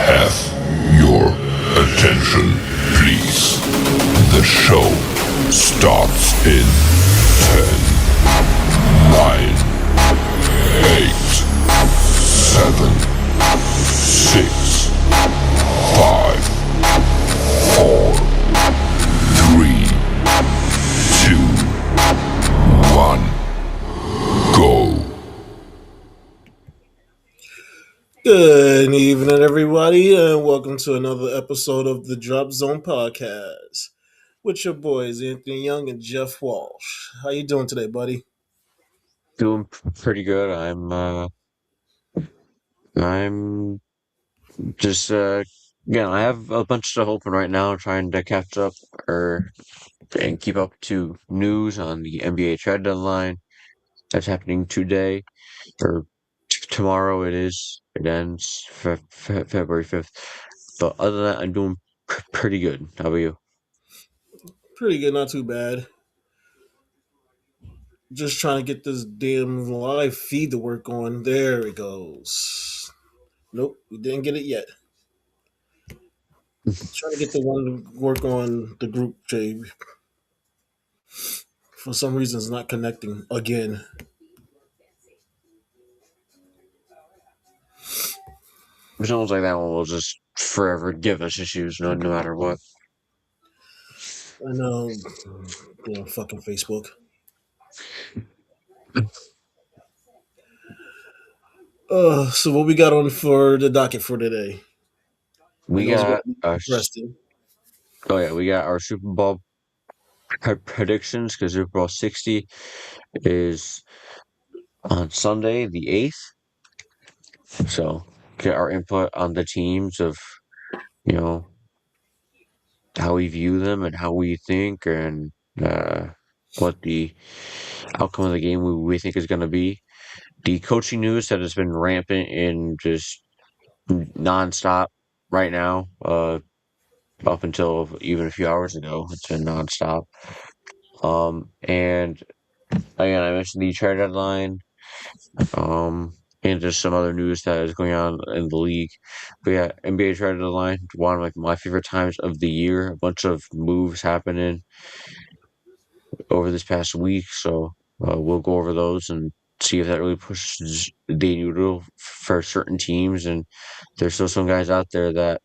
Have your attention, please. The show starts in 10, 9, 8, 7, 6, 5, 4, 3, 2, 1, go. Good evening, everybody, and welcome to another episode of the Drop Zone Podcast with your boys Anthony Young and Jeff Walsh. How you doing today, buddy? Doing pretty good. I'm just again, I have a bunch of stuff open right now, trying to catch up or and keep up to news on the NBA trade deadline that's happening today or tomorrow. It is. It ends February 5th. But other than that, I'm doing pretty good. How about you? Pretty good, not too bad. Just trying to get this damn live feed to work on. There it goes. Nope, we didn't get it yet. Trying to get the one to work on the group trade. For some reason, it's not connecting again. Sounds like that one will just forever give us issues, no matter what. I know, damn fucking Facebook. So what we got on for the docket for today? I We know it's going got to be our interesting. we got our Super Bowl predictions because Super Bowl 60 is on Sunday, the 8th. So get our input on the teams of, you know, how we view them and how we think and what the outcome of the game we think is going to be. The coaching news that has been rampant in just nonstop right now, up until even a few hours ago, it's been nonstop. And again, I mentioned the trade deadline. And just some other news that is going on in the league. But yeah, NBA trade deadline, one of like my favorite times of the year. A bunch of moves happening over this past week, so we'll go over those and see if that really pushes the needle for certain teams. And there's still some guys out there that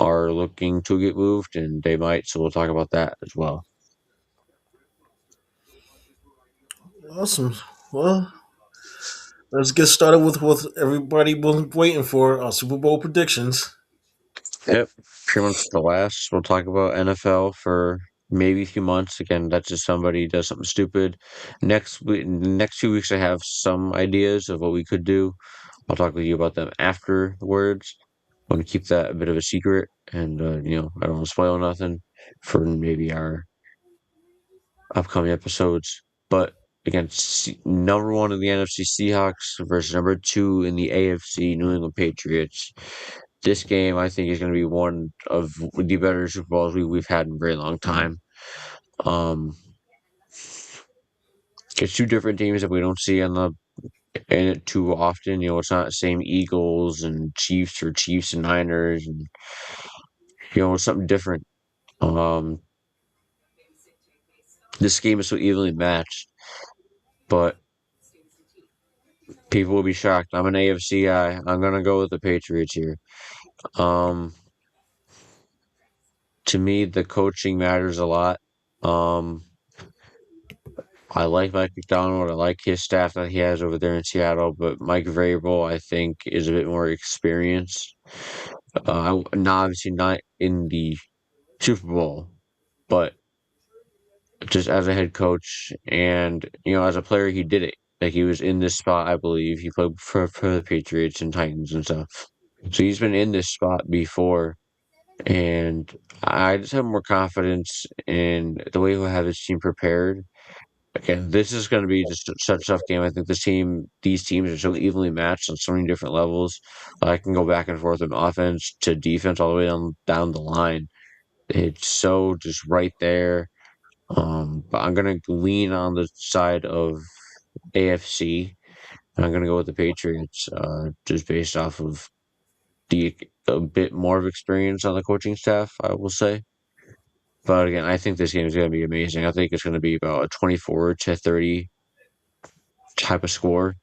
are looking to get moved, and they might. So we'll talk about that as well. Awesome. Well, let's get started with what everybody was waiting for, our Super Bowl predictions. Yep, pretty much the last. We'll talk about NFL for maybe a few months. Again, that's just somebody does something stupid. Next 2 weeks, I have some ideas of what we could do. I'll talk with you about them afterwards. I want to keep that a bit of a secret, and I don't want to spoil nothing for maybe our upcoming episodes. But again, number one in the NFC Seahawks versus number two in the AFC New England Patriots. This game, I think, is going to be one of the better Super Bowls we've had in a very long time. Um, it's two different teams that we don't see in it too often. It's not the same Eagles and Chiefs or Chiefs and Niners, and it's something different. Um, this game is so evenly matched, but people will be shocked. I'm an AFC guy. I'm gonna go with the Patriots here. Um, to me, the coaching matters a lot. Um, I like Mike McDonald. I like his staff that he has over there in Seattle, but Mike Vrabel, I think, is a bit more experienced. Not obviously not in the Super Bowl, but just as a head coach and as a player, he did it. Like he was in this spot, I believe. He played for the Patriots and Titans and stuff. So he's been in this spot before, and I just have more confidence in the way he'll have his team prepared. Again, this is going to be just such a tough game. I think these teams are so evenly matched on so many different levels. I can go back and forth from offense to defense all the way down the line. It's so just right there. But I'm gonna lean on the side of AFC. And I'm gonna go with the Patriots, just based off of a bit more of experience on the coaching staff, I will say. But again, I think this game is going to be amazing. I think it's going to be about a 24-30 type of score.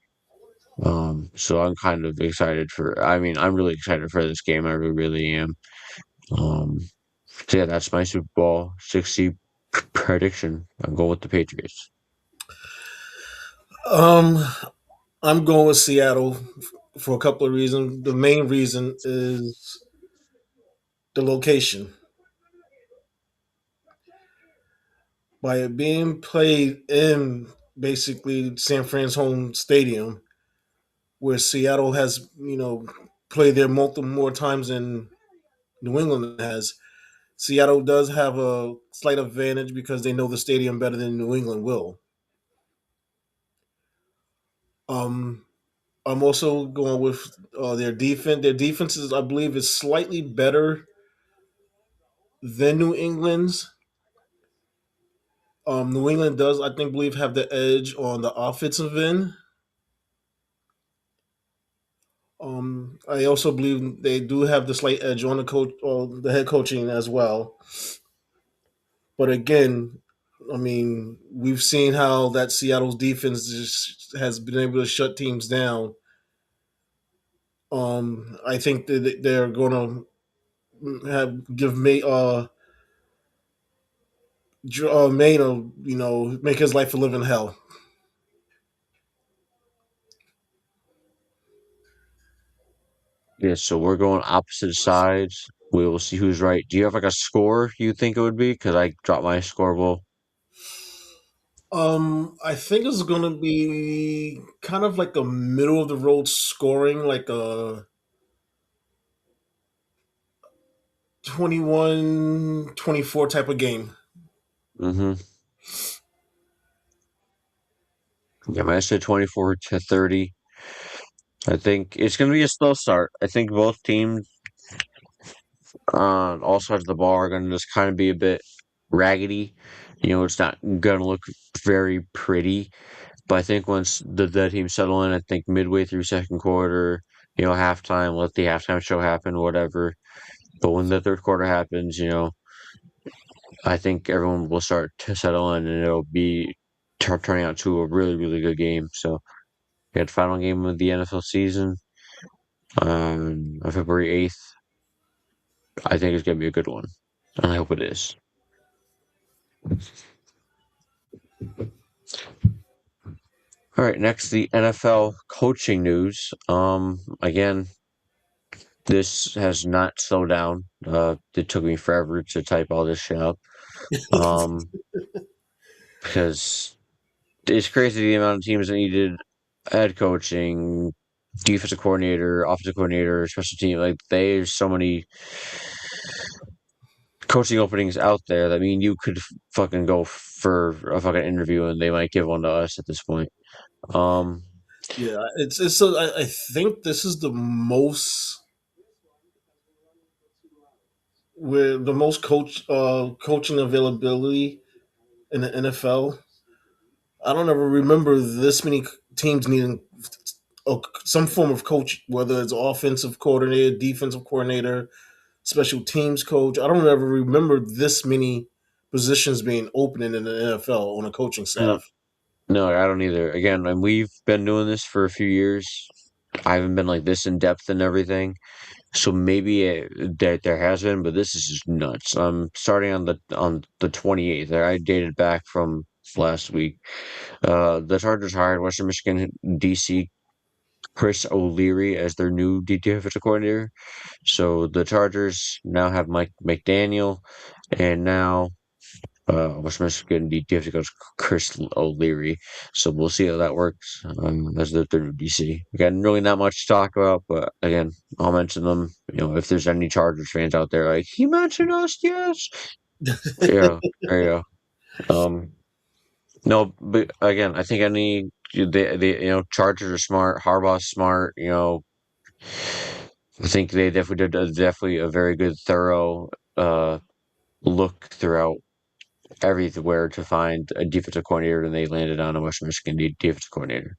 So I'm kind of excited for. I mean, I'm really excited for this game. I really am. Um, so yeah, that's my Super Bowl 60 prediction. I'm going with the Patriots. Um, I'm going with Seattle for a couple of reasons. The main reason is the location. By it being played in basically San Fran's home stadium, where Seattle has, played there multiple more times than New England has. Seattle does have a slight advantage because they know the stadium better than New England will. Um, I'm also going with their defense. Their defense is, I believe, is slightly better than New England's. New England does, I think, believe have the edge on the offensive end. I also believe they do have the slight edge on the coach or the head coaching as well. But again, I mean, we've seen how that Seattle's defense just has been able to shut teams down. I think that they're going to have give Maine a make his life a living hell. Yeah, so we're going opposite sides. We will see who's right. Do you have like a score you think it would be? Because I dropped my score. Well, I think it's going to be kind of like a middle of the road scoring, like a 21-24 type of game. mm-hmm. Yeah, I said 24-30. I think it's going to be a slow start. I think both teams on all sides of the ball are going to just kind of be a bit raggedy. It's not going to look very pretty. But I think once the team settle in, I think midway through second quarter, halftime, let the halftime show happen, whatever. But when the third quarter happens, I think everyone will start to settle in, and it'll be turning out to a really, really good game. So, we had the final game of the NFL season on February 8th. I think it's going to be a good one, and I hope it is. All right, next the NFL coaching news. Again, this has not slowed down. It took me forever to type all this shit up. Um, because it's crazy the amount of teams that needed head coaching, defensive coordinator, offensive coordinator, special team. Like there's so many coaching openings out there that mean you could fucking go for a fucking interview and they might give one to us at this point. Um, Yeah, it's so I think this is the most where the most coaching availability in the NFL. I don't ever remember this many teams needing some form of coach, whether it's offensive coordinator, defensive coordinator, special teams coach. I don't ever remember this many positions being open in the NFL on a coaching no, staff. no, I don't either. Again, and we've been doing this for a few years. I haven't been like this in depth and everything. So maybe there has been, but this is just nuts. Starting on the 28th. I dated back from last week. The Chargers hired Western Michigan DC Chris O'Leary as their new defensive coordinator. So the Chargers now have Mike McDaniel, and now Western Michigan defensive coach Chris O'Leary. So we'll see how that works as their new DC. Again, really not much to talk about, but again, I'll mention them. If there's any Chargers fans out there, like he mentioned us, yes, yeah, there you go. No, but again, I think Chargers are smart. Harbaugh's smart. I think they definitely did definitely a very good, thorough look throughout everywhere to find a defensive coordinator, and they landed on a Western Michigan defensive coordinator.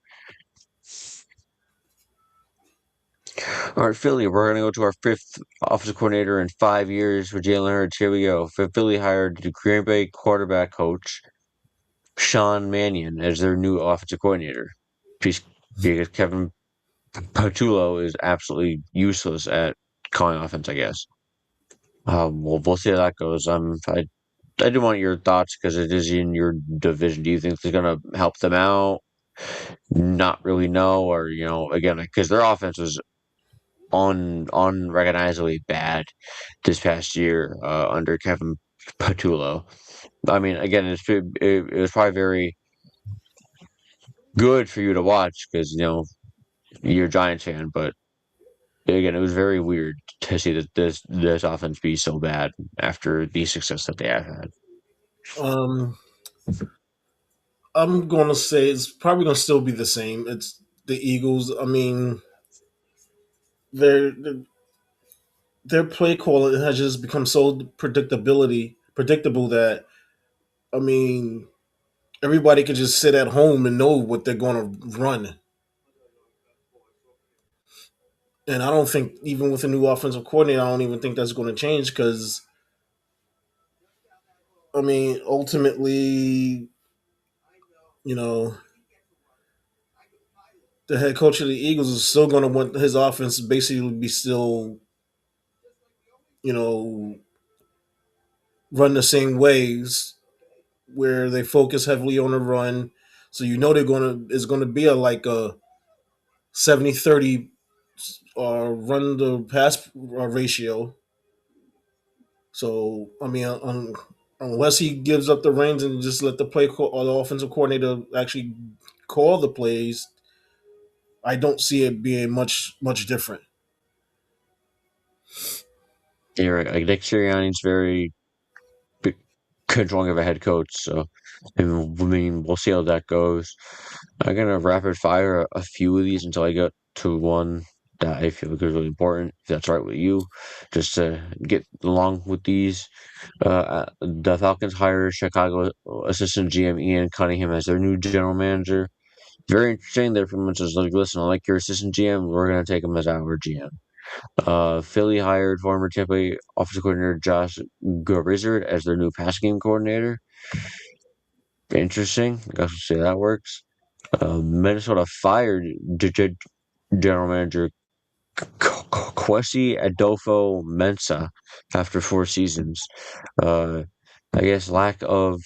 All right, Philly, we're going to go to our fifth offensive coordinator in 5 years for Jalen Hurts. Here we go. Philly hired the Green Bay quarterback coach, Sean Mannion, as their new offensive coordinator. Because Kevin Patullo is absolutely useless at calling offense, I guess. We'll see how that goes. I do want your thoughts because it is in your division. Do you think they're going to help them out? Not really, no, or again, because their offense was unrecognizably bad this past year under Kevin Patullo. I mean, again, it was probably very good for you to watch because you're a Giants fan, but again, it was very weird to see that this offense be so bad after the success that they have had. Um, I'm gonna say it's probably gonna still be the same. It's the Eagles. I mean, their their play quality has just become so predictable that I mean everybody could just sit at home and know what they're going to run. And I don't think even with a new offensive coordinator, I don't even think that's going to change because I mean ultimately, you know, the head coach of the Eagles is still going to want his offense to basically be still, you know, run the same ways where they focus heavily on the run. So they're going to it's going to be like a 70-30 run the pass ratio. So I mean, unless he gives up the reins and just let or the offensive coordinator actually call the plays, I don't see it being much different. You're right. Like Nick Sirianni's very controlling of a head coach, so I mean, we'll see how that goes. I'm gonna rapid fire a few of these until I get to one that I feel like is really important. If that's right with you, just to get along with these. The Falcons hire Chicago assistant GM Ian Cunningham as their new general manager. Very interesting. They're pretty much just like, listen, I like your assistant GM. We're gonna take him as our GM. Philly hired former Tampa Bay offensive coordinator Josh Grisard as their new passing game coordinator. Interesting. I guess we'll see how that works. Minnesota fired general manager Kwesi Adolfo Mensa after 4 seasons. Uh, I guess lack of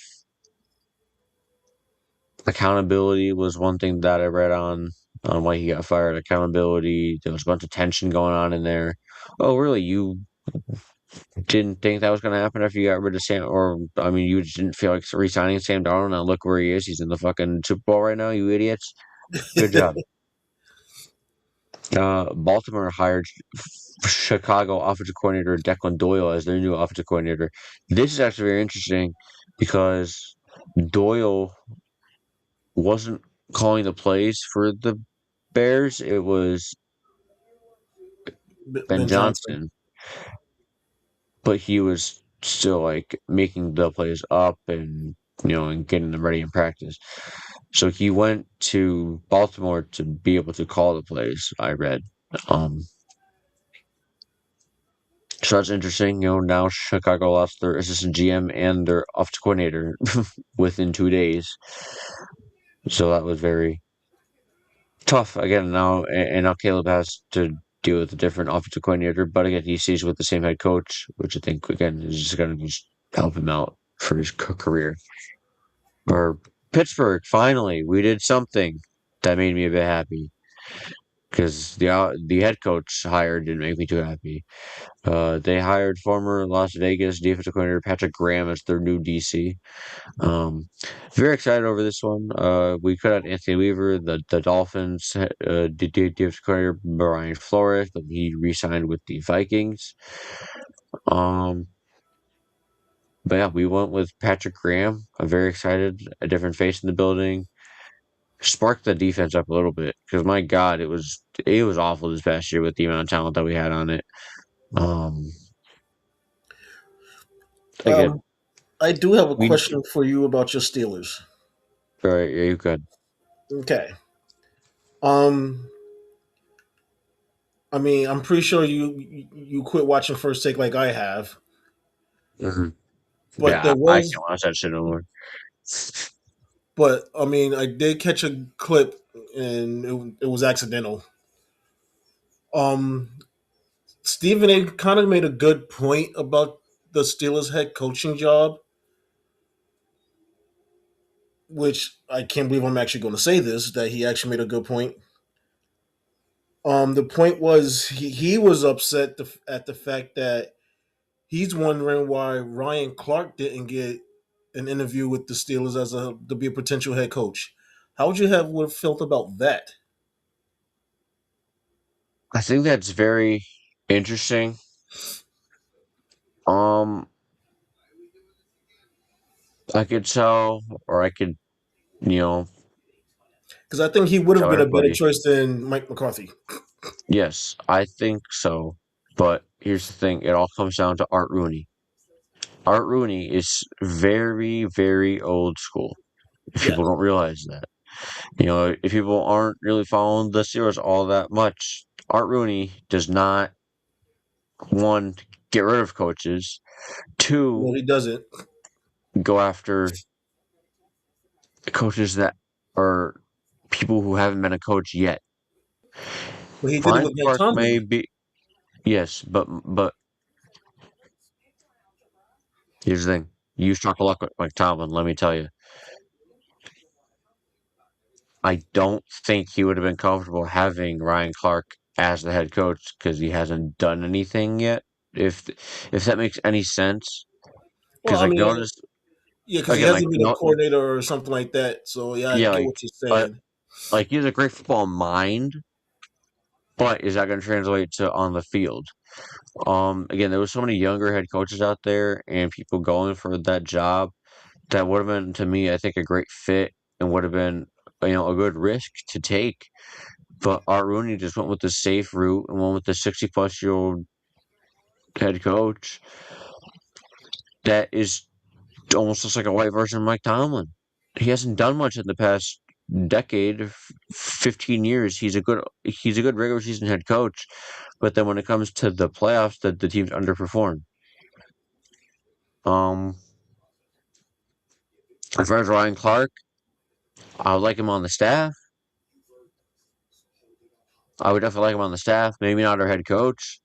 accountability was one thing that I read on why he got fired. Accountability. There was a bunch of tension going on in there. Oh, really? You didn't think that was going to happen after you got rid of Sam, or I mean, you just didn't feel like re-signing Sam Darnold. Now look where he is. He's in the fucking Super Bowl right now. You idiots. Good job. Baltimore hired Chicago offensive coordinator Declan Doyle as their new offensive coordinator. This is actually very interesting because Doyle wasn't calling the plays for the Bears. It was Ben Ben Johnson. Johnson, but he was still like making the plays up and and getting them ready in practice. So he went to Baltimore to be able to call the plays. I read. Um, so that's interesting. Now Chicago lost their assistant GM and their offensive coordinator within 2 days. So that was very tough. Again, now Caleb has to deal with a different offensive coordinator, but again, he stays with the same head coach, which I think again is just going to just help him out for his career. Or Pittsburgh, finally, we did something that made me a bit happy because the head coach hired didn't make me too happy. They hired former Las Vegas defensive coordinator Patrick Graham as their new DC. Very excited over this one. We cut out Anthony Weaver, the Dolphins, defensive coordinator Brian Flores, but he re-signed with the Vikings. But yeah, we went with Patrick Graham. I'm very excited. A different face in the building. Sparked the defense up a little bit because my God, it was awful this past year with the amount of talent that we had on it. Um, again, Um, I do have a we question for you about your Steelers. right, you could. 'Cause. You could. Okay. Um, I mean, I'm pretty sure you quit watching First Take like I have, Mhm. but Yeah, there I was, can't watch that shit no more. but I mean, I did catch a clip and it was accidental. Um, Stephen A. kind of made a good point about the Steelers head coaching job, which I can't believe I'm actually going to say this, that he actually made a good point. The point was he was upset at the fact that he's wondering why Ryan Clark didn't get an interview with the Steelers as a to be a potential head coach. How would you have felt about that? I think that's very interesting. Um, I could tell, or I could, you know, Because I think he would have tell been a better everybody. choice than Mike McCarthy. Yes, I think so. But here's the thing: it all comes down to Art Rooney. Art Rooney is very, very old school. If Yes. people don't realize that, if people aren't really following the Steelers all that much, Art Rooney does not one get rid of coaches, No, two he doesn't. go after coaches that are people who haven't been a coach yet. But he did it Ryan with Mike Clark may Tomlin. be yes, but here's the thing: you struck a luck with Mike Tomlin. Let me tell you, I don't think he would have been comfortable having Ryan Clark as the head coach because he hasn't done anything yet. If if that makes any sense, Well, because I like mean, notice yeah, because he again, like hasn't been a no, coordinator or something like that. So yeah, I yeah, get what you're uh, saying. like he has a great football mind, but is that going to translate to on the field? Again, there was so many younger head coaches out there and people going for that job that would have been to me, I think, a great fit and would have been a good risk to take. But Art Rooney just went with the safe route and went with the 60-plus-year-old head coach that is almost just like a white version of Mike Tomlin. He hasn't done much in the past decade, 15 years. He's a good regular season head coach, but then when it comes to the playoffs, the teams underperform. Um, as far as Ryan Clark, I would like him on the staff. I would definitely like him on the staff. Maybe not our head coach,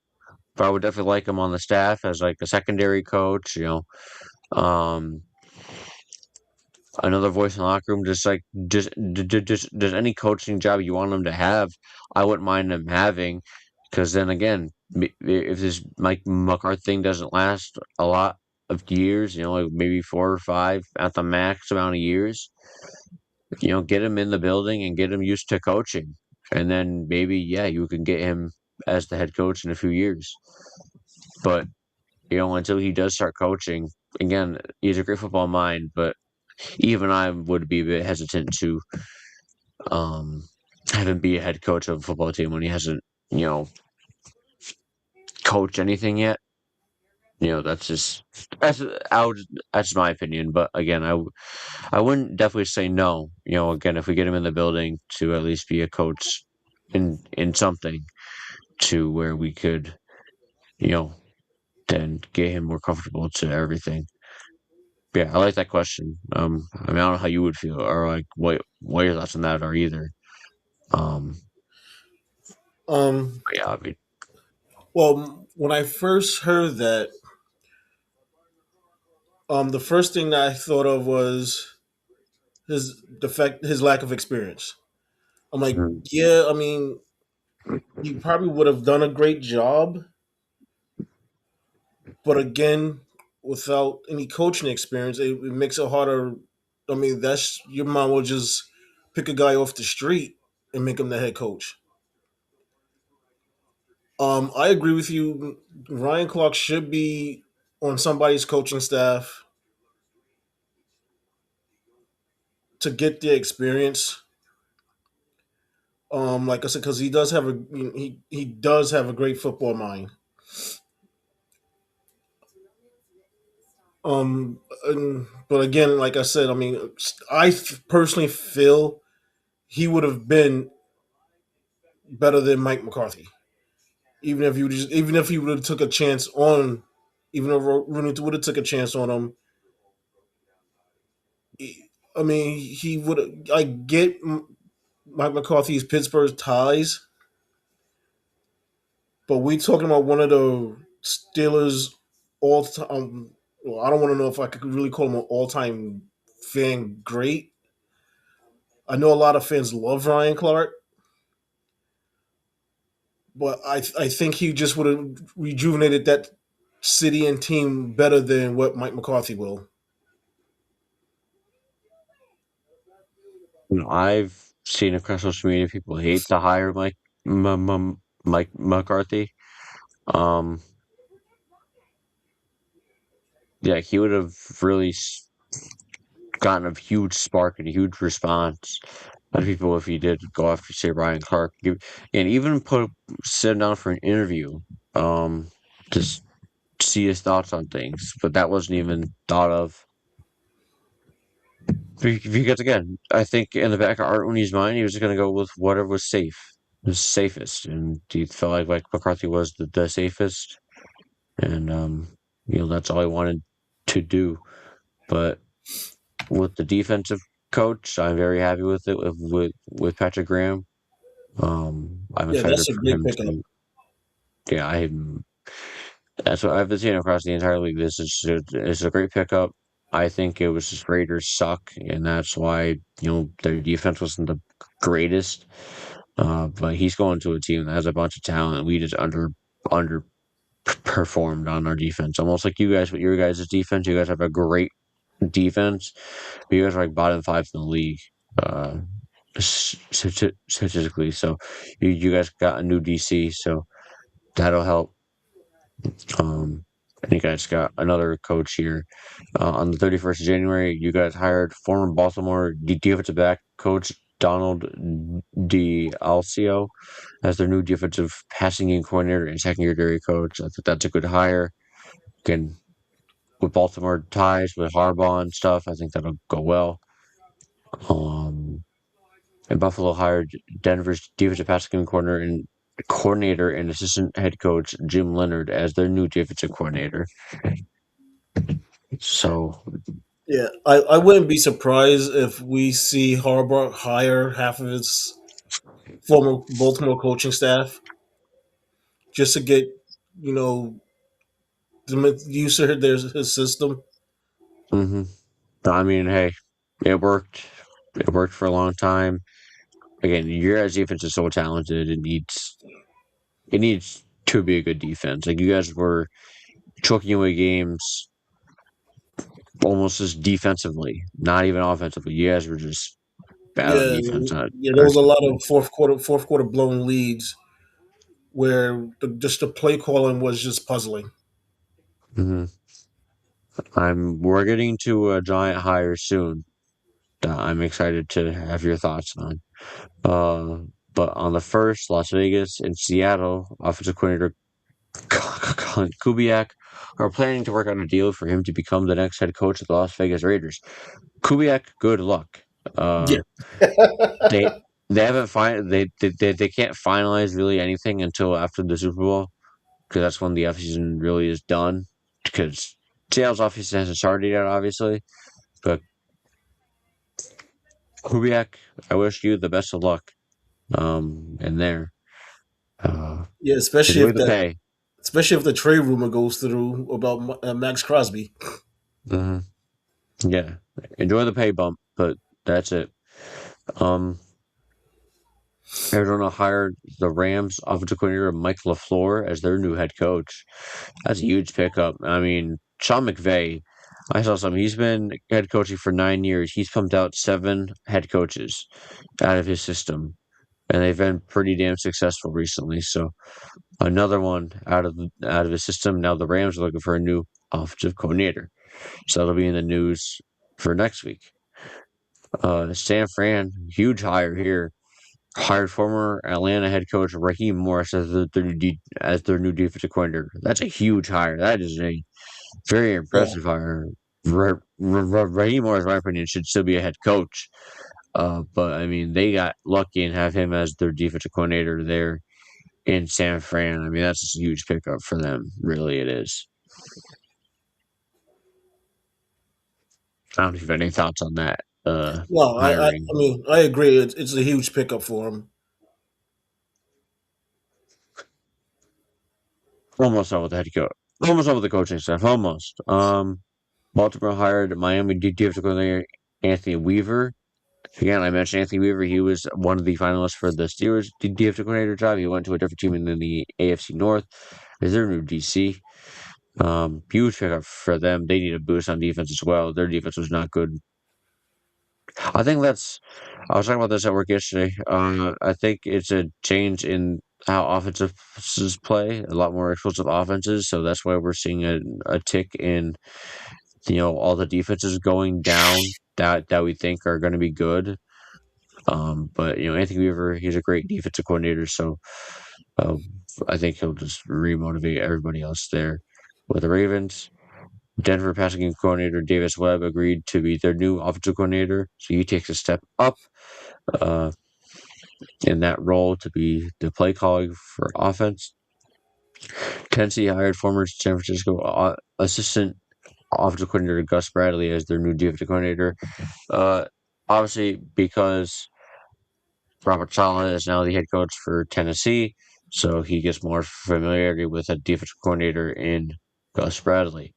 but I would definitely like him on the staff as like a secondary coach. Um, another voice in the locker room, just like just any coaching job you want him to have, I wouldn't mind him having. Because then again, if this Mike McCarthy thing doesn't last a lot of years, like maybe 4 or 5 at the max amount of years, get him in the building and get him used to coaching, and then maybe yeah, you can get him as the head coach in a few years. But until he does start coaching, again, he's a great football mind, but even I would be a bit hesitant to um, have him be a head coach of a football team when he hasn't, you know, coached anything yet. That's just that's my opinion. But again, I wouldn't definitely say no. Again, if we get him in the building to at least be a coach in something to where we could, you know, then get him more comfortable to everything. Yeah, I like that question. I mean, I don't know how you would feel or like what your thoughts on that are either. Um, Um, but yeah, I mean, well, when I first heard that, the first thing that I thought of was his lack of experience. I'm like, mm, yeah, I mean, he probably would have done a great job, but again, without any coaching experience, it makes it harder. I mean, that's your mom will just pick a guy off the street and make him the head coach. I agree with you. Ryan Clark should be on somebody's coaching staff to get the experience. Like I said, because he does have a great football mind. But again, like I said, I mean, personally feel he would have been better than Mike McCarthy. Even if he would have took a chance on, even if Rooney would have took a chance on him, I mean, he would. I get Mike McCarthy's Pittsburgh ties, but we talking about one of the Steelers all time. Well, I don't want to know if I could really call him an all time fan great. I know a lot of fans love Ryan Clark, but I think he just would have rejuvenated that city and team better than what Mike McCarthy will. I've seen across social media people hate to hire Mike McCarthy. Um, yeah, he would have really gotten a huge spark and a huge response out of people if he did go after, say, Ryan Clark, and even sit him down for an interview, um, to see his thoughts on things. But that wasn't even thought of. Because again, I think in the back of Art Rooney's mind, he was just going to go with whatever was was safest, and he felt like McCarthy was the safest, and that's all he wanted to do. But with the defensive coach, I'm very happy with it with Patrick Graham. I'm Yeah, excited that's a for great him pickup. to. Yeah, that's what I've been seeing across the entire league. It's a great pickup. I think it was just Raiders suck, and that's why their defense wasn't the greatest. But he's going to a team that has a bunch of talent. We just underperformed on our defense, almost like you guys with your guys' defense. You guys have a great defense, but you guys are like bottom five in the league, uh, statistically. So you guys got a new DC, so that'll help. And you guys got another coach here. On the 31st of January, you guys hired former Baltimore defensive back coach Donald D'Alcio as their new defensive passing game coordinator and secondary coach. I think that's a good hire. Again, with Baltimore ties with Harbaugh and stuff, I think that'll go well. And Buffalo hired Denver's defensive passing game coordinator and assistant head coach Jim Leonard as their new defensive coordinator. So, Yeah, I wouldn't be surprised if we see Harbaugh hire half of his former Baltimore coaching staff just to get you know used to his system. hmm I mean, hey, it worked. It worked for a long time. Again, your guys' defense is so talented. It needs to be a good defense. Like you guys were choking away games almost just defensively, not even offensively. You guys were just bad on Yeah, defense. yeah, there was a lot of fourth quarter blown leads where just the play calling was just puzzling. Mhm. We're getting to a giant hire soon that I'm excited to have your thoughts on. Uh, but on the first, Las Vegas and Seattle offensive coordinator Kubiak are planning to work on a deal for him to become the next head coach of the Las Vegas Raiders. Kubiak, good luck. Yeah, Uh, they they haven't they can't finalize really anything until after the Super Bowl because that's when the offseason really is done. Because Seattle's offseason hasn't started yet, obviously. But Kubiak, I wish you the best of luck. In there. Uh, yeah, Enjoy the pay. especially if the trade rumor goes through about Max Crosby. hmm Yeah, enjoy the pay bump, but that's it. Um, Arizona hired the Rams offensive coordinator Mike LaFleur as their new head coach. That's a huge pickup. I mean, Sean McVay, I saw some. He's been head coaching for 9 years. He's pumped out 7 head coaches out of his system, and they've been pretty damn successful recently. So another one out of his system. Now the Rams are looking for a new offensive coordinator, so that'll be in the news for next week. San Fran, huge hire here. Hired former Atlanta head coach Raheem Morris as as their new defensive coordinator. That's a huge hire. That is a very Yeah, impressive hire. Raheem Morris, in my opinion, should still be a head coach. But I mean, they got lucky and have him as their defensive coordinator there in San Fran. I mean, that's just a huge pickup for them. Really, it is. I don't know if you have any thoughts on that Well, I hiring. mean, I agree. It's a huge pickup for him. Almost all with the head coach. Almost all with the coaching staff. Almost. Baltimore hired Miami defensive coordinator Anthony Weaver. Again, I mentioned Anthony Weaver. He was one of the finalists for the Steelers defensive coordinator job. He went to a different team in the AFC North. Is their new DC? Huge pickup for them. They need a boost on defense as well. Their defense was not good. I think that's. I was talking about this at work yesterday. I think it's a change in how offensive play. A lot more explosive offenses, so that's why we're seeing a tick in all the defenses going down that we think are going to be good. But Anthony Weaver, he's a great defensive coordinator, so uh, I think he'll just remotivate everybody else there. With the Ravens, Denver passing game coordinator Davis Webb agreed to be their new offensive coordinator, so he takes a step up uh, in that role to be the play calling for offense. Tennessee hired former San Francisco assistant offensive coordinator Gus Bradley as their new defensive coordinator. Uh, Obviously, because Robert Saleh is now the head coach for Tennessee, so he gets more familiarity with a defensive coordinator in Gus Bradley.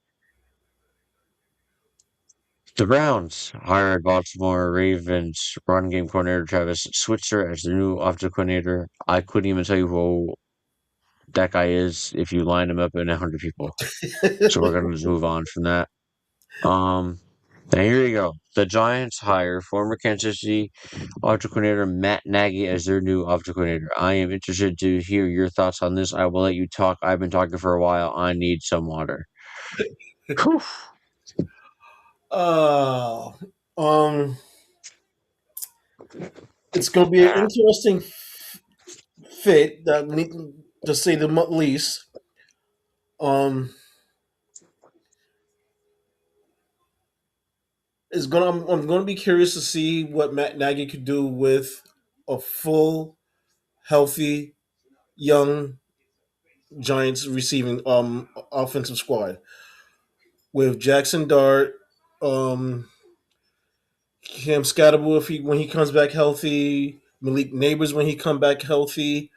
The Browns hired Baltimore Ravens run game coordinator Travis Switzer as their new offensive coordinator. I couldn't even tell you who that guy is if you line him up in 100 people. So we're gonna just move on from that. Um, and here you go. The Giants hire former Kansas City offensive coordinator Matt Nagy as their new offensive coordinator. I am interested to hear your thoughts on this. I will let you talk. I've been talking for a while. I need some water. Whew. Uh, um, it's going to be an interesting fit, to say the least. Um, I'm going to be curious to see what Matt Nagy could do with a full, healthy, young Giants receiving offensive squad with Jackson Dart, um, Cam Scatterbull if he when he comes back healthy, Malik Neighbors when he come back healthy.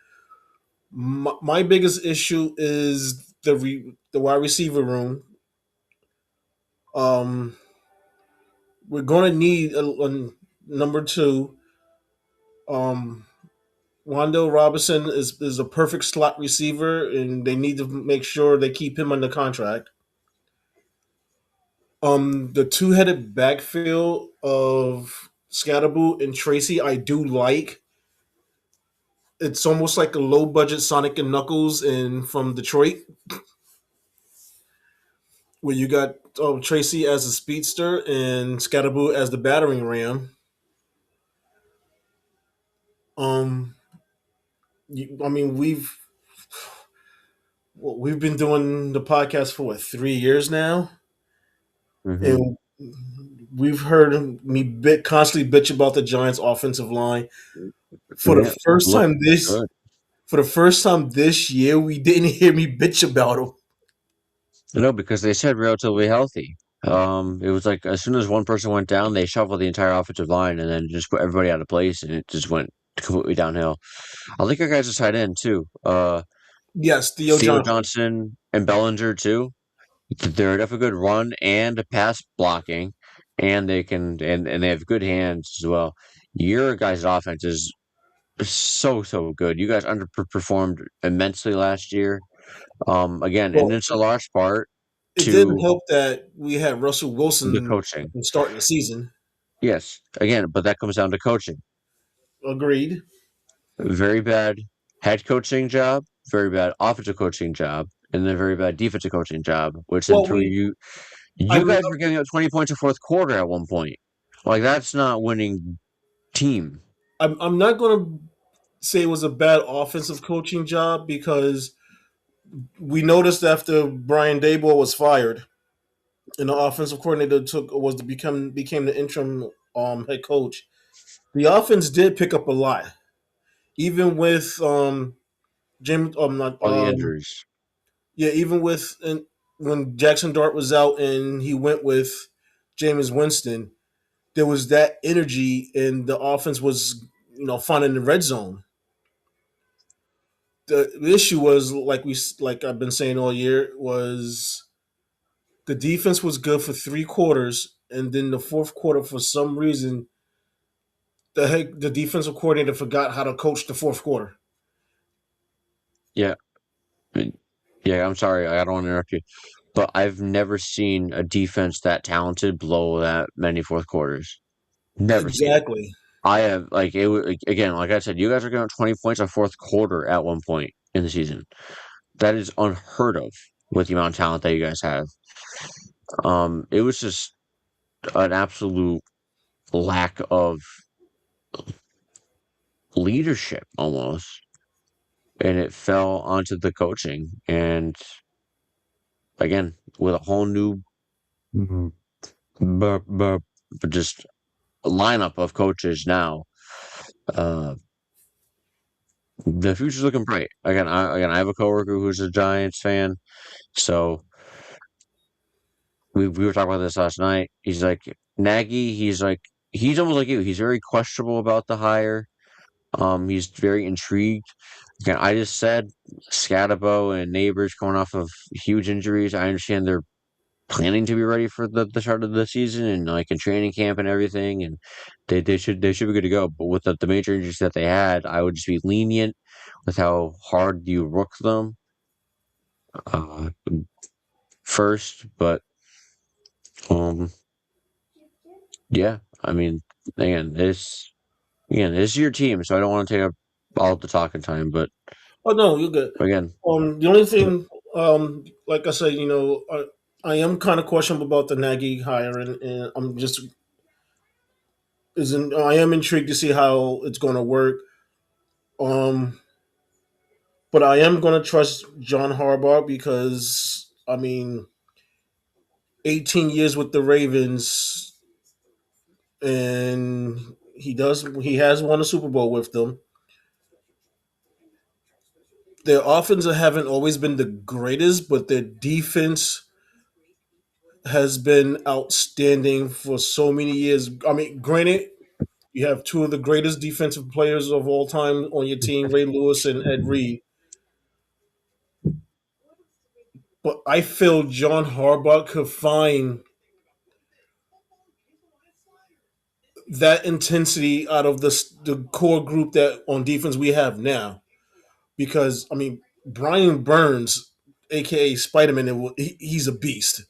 My biggest issue is the wide receiver room. Um, we're going to need a number two. Um, Wando Robinson is a perfect slot receiver, and they need to make sure they keep him under contract. The two-headed backfield of Scatterboot and Tracy, I do like. It's almost like a low-budget Sonic and Knuckles in from Detroit, where you got Tracy as a speedster and Scatterboot as the battering ram. Um, I mean, we've been doing the podcast for 3 years now, Hmm. and we've heard me constantly bitch about the Giants' offensive line. For the Yeah, first look time this good. for the first time this year, we didn't hear me bitch about them. No, because they said relatively healthy. It was like as soon as one person went down, they shuffled the entire offensive line and then just put everybody out of place, and it just went completely downhill. I like our guys to tight end too. Yes, Theo Theo Johnson. Johnson and Bellinger too. They're definitely good run and pass blocking, and and they have good hands as well. Your guys' offense is so good. You guys underperformed immensely last year. Again, and Well, it's a large part it didn't to help that we had Russell the Wilson coaching. starting the season. Yes, again, but that comes down to coaching. Agreed. Very bad head coaching job, very bad offensive coaching job, and then very bad defensive coaching job, which then Well, threw you. You I'm guys were giving up 20 points in fourth quarter at one point. Like that's not winning team. I'm not going to say it was a bad offensive coaching job because we noticed after Brian Daboll was fired and the offensive coordinator became the interim head coach. The offense did pick up a lot, even with James, not All the injuries. yeah, even with and when Jackson Dart was out and he went with Jameis Winston, there was that energy and the offense was finding the red zone. The issue was like I've been saying all year was the defense was good for 3 quarters, and then the fourth quarter for some reason the defensive coordinator forgot how to coach the fourth quarter. Yeah. Yeah, I'm sorry. I don't want to interrupt you. But I've never seen a defense that talented blow that many fourth quarters. Never seen it. Exactly. I have like again, like I said, you guys are going 20 points a fourth quarter at one point in the season. That is unheard of with the amount of talent that you guys have. It was just an absolute lack of leadership almost, and it fell onto the coaching. And again, with a whole new, Mhm. bu- bu- just lineup of coaches now, uh, the future's looking bright. I have a coworker who's a Giants fan, so we were talking about this last night. He's like Nagy. He's almost like you. He's very questionable about the hire. He's very intrigued. Again, I just said Scatabo and Neighbors coming off of huge injuries. I understand they're planning to be ready for the start of the season and like in training camp and everything, and they should be good to go. But with the major injuries that they had, I would just be lenient with how hard you rook them uh, first. But um, yeah, I mean, this is your team, so I don't want to take up all the talking time. But Oh no, you're good. again, The only thing, like I said, I am kind of questionable about the Nagy hire, and I am intrigued to see how it's going to work. Um, but I am going to trust John Harbaugh because 18 years with the Ravens, and he has won a Super Bowl with them. Their offense haven't always been the greatest, but their defense has been outstanding for so many years. I mean, granted, you have two of the greatest defensive players of all time on your team, Ray Lewis and Ed Reed. But I feel John Harbaugh could find that intensity out of the core group that on defense we have now. Because Brian Burns, aka Spider Man, he's a beast.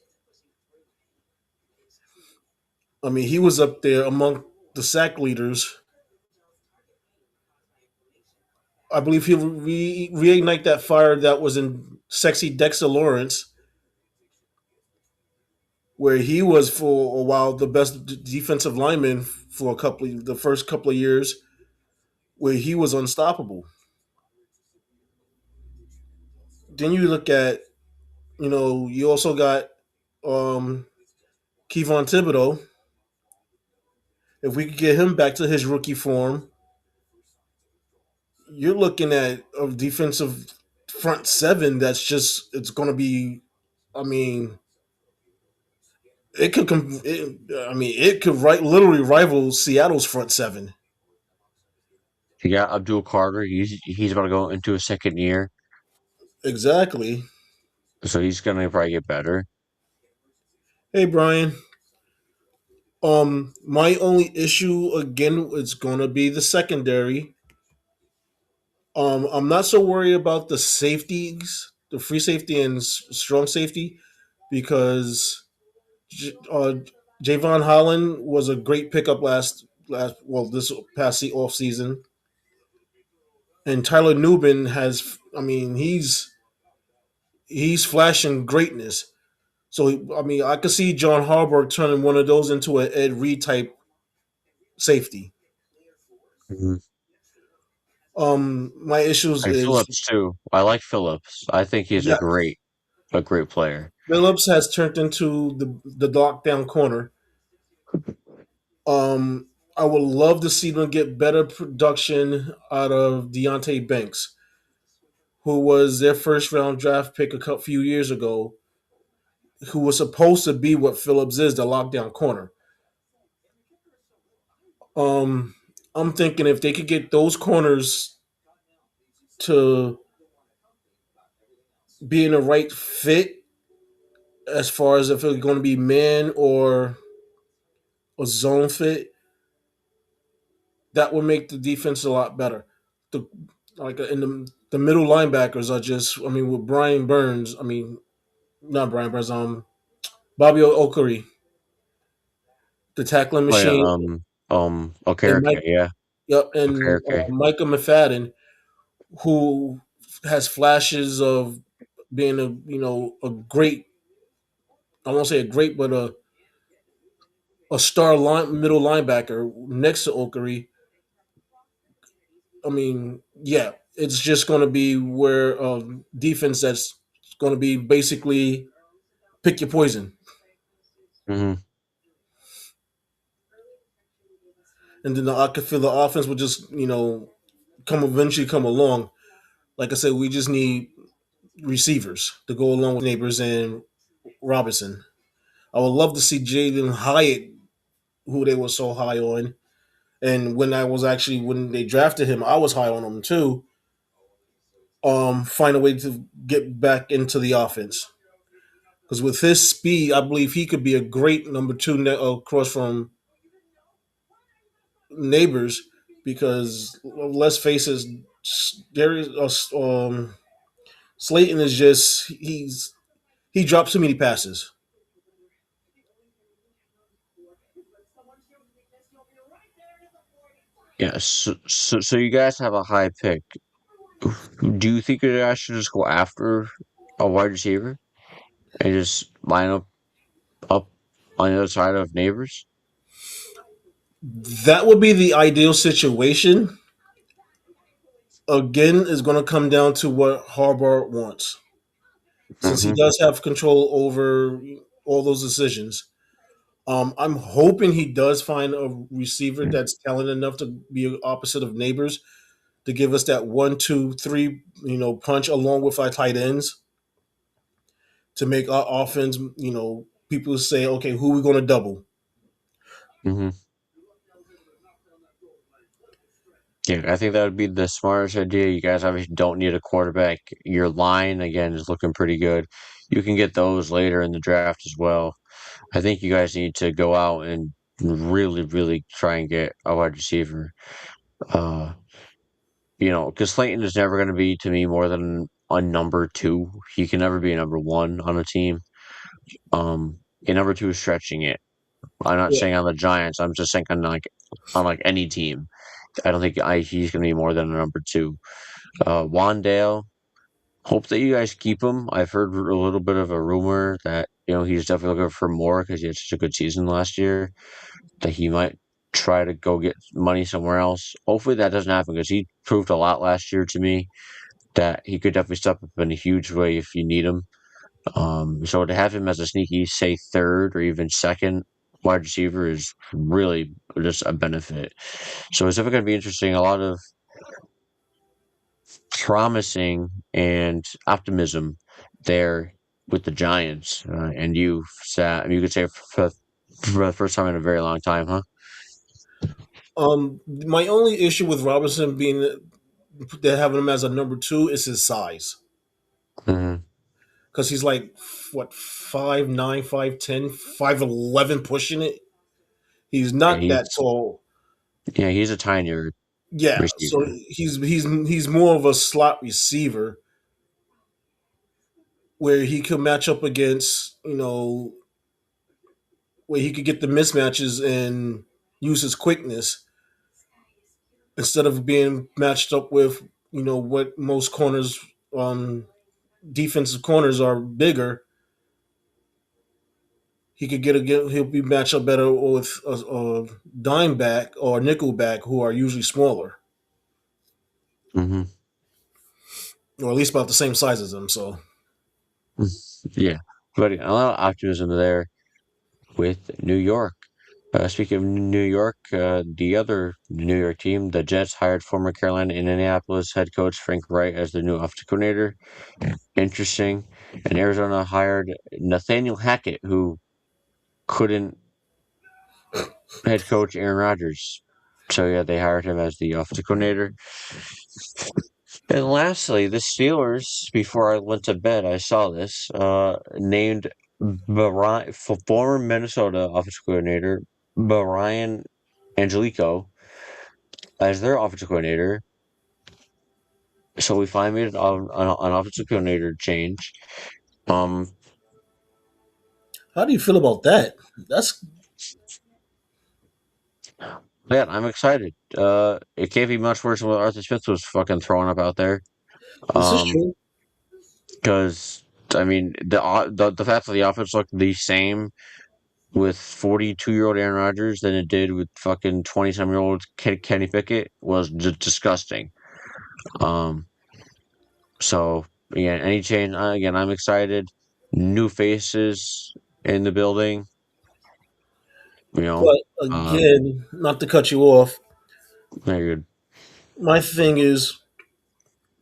He was up there among the sack leaders. I believe he'll reignite that fire that was in sexy Dexter Lawrence, where he was for a while the best defensive lineman for the first couple of years, where he was unstoppable. Then you look at, you also got um, Kevon Thibodeau. If we could get him back to his rookie form, you're looking at a defensive front seven that's just it's going to be. I mean, it could. It could literally rival Seattle's front seven. you got Abdul Carter. He's about to go into his second year, Exactly. so he's gonna probably get better. Hey, Brian. My only issue again is going to be the secondary. I'm not so worried about the safeties, the free safety and strong safety, because uh, Javon Holland was a great pickup this past off season, and Tyler Nubin has. He's flashing greatness. So I could see John Harbaugh turning one of those into an Ed Reed type safety. Mhm. My issues And is Phillips too. I like Phillips. I think he's yeah, a great player. Phillips has turned into the lockdown corner. Um, I would love to see them get better production out of Deontay Banks, who was their first round draft pick a few years ago, who was supposed to be what Phillips is, the lockdown corner. Um, I'm thinking if they could get those corners to be in the right fit, as far as if it's going to be man or a zone fit, that would make the defense a lot better. The like in the middle linebackers are just, I mean, with Brian Burns, I mean, not Brian Burns, Bobby Okari, the tackling Oh yeah, machine, okay, and okay, Mike, yeah, yep, okay, and okay. Micah McFadden, who has flashes of being a great, I won't say a great, but a star middle linebacker next to Okari. I mean, yeah, it's just going to be where defense that's going to be basically pick your poison, Hmm. and then I could feel the offense will just come eventually come along. Like I said, we just need receivers to go along with Neighbors and Robinson. I would love to see Jalen Hyatt, who they were so high on, and when they drafted him, I was high on him too. Find a way to get back into the offense because with his speed, I believe he could be a great number two across from Neighbors. Because let's face it, there is Slayton is just he drops too many passes. Yeah, so you guys have a high pick. Do you think you guys should just go after a wide receiver and just line up on the other side of neighbors? That would be the ideal situation. Again, is going to come down to what Harbaugh wants, since he Hmm. does have control over all those decisions. I'm hoping he does find a receiver that's talented enough to be opposite of Neighbors to give us that 1, 2, 3, punch along with our tight ends to make our offense. People say, okay, who are we going to double? Hmm. Yeah, I think that would be the smartest idea. You guys obviously don't need a quarterback. Your line, again, is looking pretty good. You can get those later in the draft as well. I think you guys need to go out and really, really try and get a wide receiver. Uh, because Slayton is never going to be to me more than a number two. He can never be a number one on a team. And number two is stretching it. I'm not Yeah. saying on the Giants. I'm just saying on like any team. I don't think he's going to be more than a number two. Wandale, hope that you guys keep him. I've heard a little bit of a rumor that he's definitely looking for more because he had such a good season last year that he might try to go get money somewhere else. Hopefully that doesn't happen because he proved a lot last year to me that he could definitely step up in a huge way if you need him. So to have him as a sneaky, say third or even second wide receiver is really just a benefit. So it's definitely going to be interesting. A lot of promising and optimism there with the Giants, and you could say for the first time in a very long time, huh? My only issue with Robinson being that having him as a number two is his size, Hmm. because he's like what 5'9", 5'10", 5'11", pushing it. He's Yeah, not that he's tall. yeah he's a tinier Yeah, so receiver. he's more of a slot receiver where he could match up against where he could get the mismatches and use his quickness instead of being matched up with what most corners, defensive corners are bigger. He could he'll be matched up better with a dime back or nickel back who are usually smaller, Hmm. or at least about the same size as him. So Yeah, but a lot of optimism there with New York. Speaking of New York, the other New York team, the Jets hired former Carolina and Indianapolis head coach Frank Wright as their new offensive coordinator. Interesting. And Arizona hired Nathaniel Hackett, who couldn't head coach Aaron Rodgers. So yeah, they hired him as the offensive coordinator. And lastly, the Steelers, before I went to bed, I saw this, named former Minnesota offensive coordinator Brian Angelico as their offensive coordinator. So we finally made an offensive coordinator change. Um, How do you feel about that? That's yeah, I'm excited. It can't be much worse than what Arthur Smith was fucking throwing up out there. this is Um, true. because I mean the fact that the offense looked the same with 42-year-old Aaron Rodgers than it did with fucking 20-some-year-old Kenny Pickett was disgusting. Um, so again, any change again, I'm excited. New faces in the building, you know. But Uh, again, not to cut you off, very good. my thing is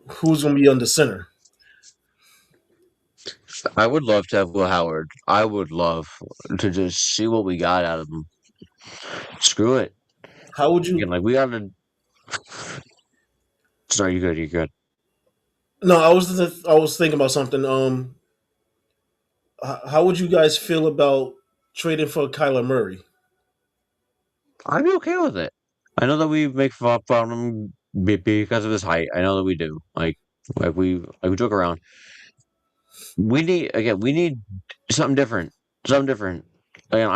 who's going to be under center? I would love to have Will Howard. I would love to just see what we got out of him. Screw it. How would Again, you? like we gotta. Sorry, you good? You good? No, I was thinking about something. How would you guys feel about trading for Kyler Murray? I'd be okay with it. I know that we make fun of him because of his height. I know that we do. Like we joke around. We need something different. Something different. Again,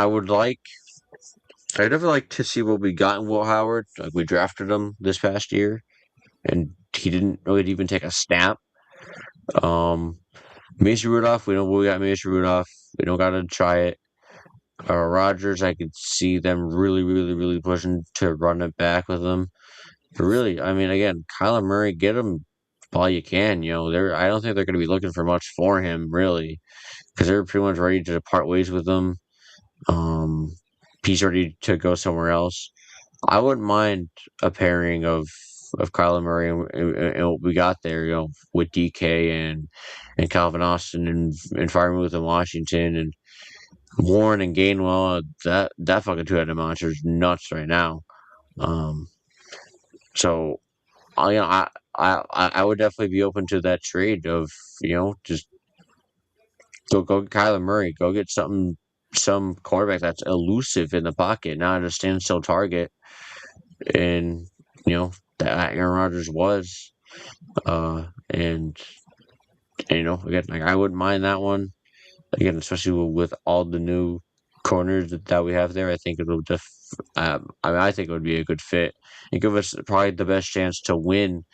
I'd ever like to see what we got in Will Howard. Like we drafted him this past year, and he didn't really even take a snap. Um, Mason Rudolph, we got Mason Rudolph. We don't got to try it. Rodgers, I could see them really, really, really pushing to run it back with him. But really, I mean, again, Kyler Murray, get him while you can. I don't think they're going to be looking for much for him, really, because they're pretty much ready to part ways with him. Um, he's ready to go somewhere else. I wouldn't mind a pairing of Kyler Murray and what we got there, with DK and Calvin Austin and Firemouth in Washington and Warren and Gainwell. That fucking two-headed monster is nuts right now. Um, so I would definitely be open to that trade of just go get Kyler Murray, go get some quarterback that's elusive in the pocket, not a standstill target, and that Aaron Rodgers was. And again, like I wouldn't mind that one again, especially with all the new corners that we have there. I think it'll just, I think it would be a good fit and give us probably the best chance to win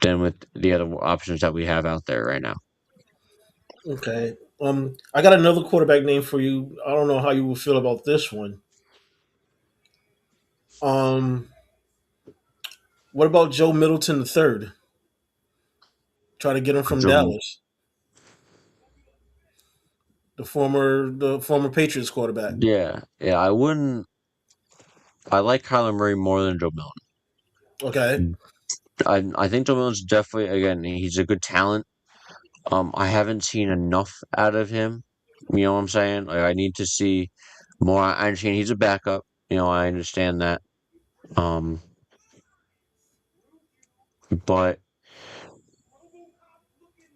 than with the other options that we have out there right now. Okay. I got another quarterback name for you. I don't know how you will feel about this one. Um, what about Joe Middleton the third? Try to get him from So Dallas, the former Patriots quarterback. yeah, yeah, I wouldn't. I like Kyler Murray more than Joe Okay. Milton. I think Joe Milton's definitely again he's a good talent. I haven't seen enough out of him. You know what I'm saying? Like I need to see more. I understand he's a backup. I understand that. Um, but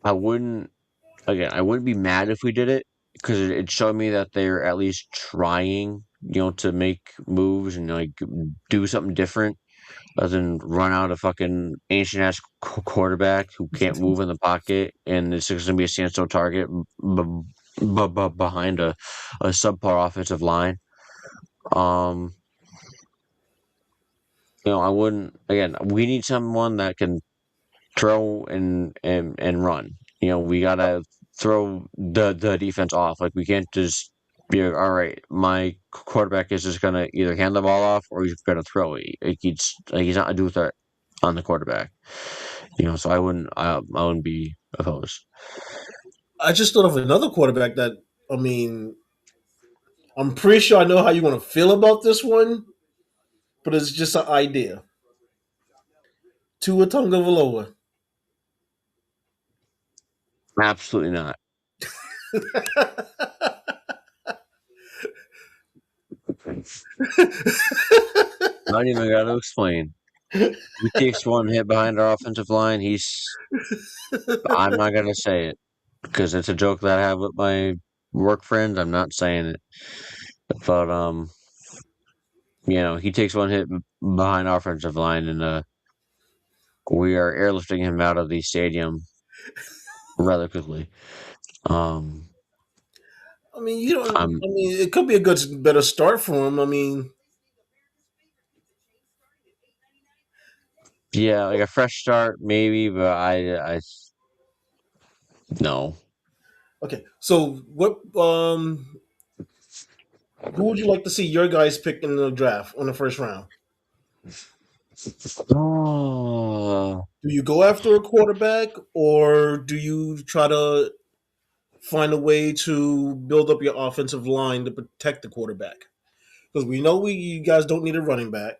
I wouldn't. Again, I wouldn't be mad if we did it because it showed me that they're at least trying. To make moves and like do something different other than run out a fucking ancient ass quarterback who can't move in the pocket and it's just gonna be a standstill target behind a subpar offensive line. Um, I wouldn't. Again, we need someone that can throw and run. We gotta throw the defense off. Like we can't just be like, all right, my quarterback is just gonna either hand the ball off or he's gonna throw it. He's not a do threat on the quarterback. So I wouldn't be opposed. I just thought of another quarterback that I mean I'm pretty sure I know how you want to feel about this one, but it's just an idea. Tua Tagovailoa. Absolutely not. Not even got to explain. He takes one hit behind our offensive line. I'm not gonna say it because it's a joke that I have with my work friends. I'm not saying it, but he takes one hit behind our offensive line, and we are airlifting him out of the stadium rather quickly. Um, I mean, you don't. I'm I mean, it could be a good, better start for him. I mean, yeah, like a fresh start maybe, but I no. okay. So, what? Who would you like to see your guys pick in the draft on the first round? Oh, Do you go after a quarterback, or do you try to find a way to build up your offensive line to protect the quarterback? Because we know you guys don't need a running back.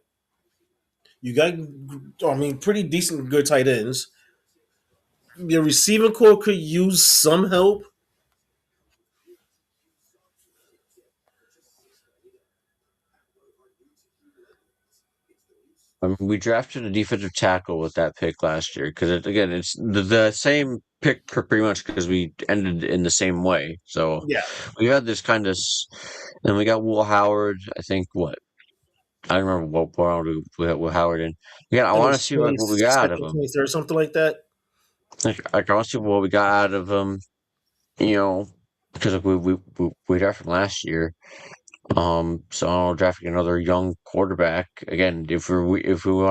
You got, I mean, pretty decent, good tight ends. Your receiving core could use some help. I mean, we drafted a defensive tackle with that pick last year because again, it's the same pick pretty much because we ended in the same way. So Yeah, we had this kind of, and we got Will Howard. I think what I don't remember what round we had Will Howard in. Yeah, I I think it want to was see like what we got out of 22nd, him. 23rd, something like that. Like I want to see what we got out of him. You know, because like, we drafted him last year. So I'm drafting another young quarterback again. If we want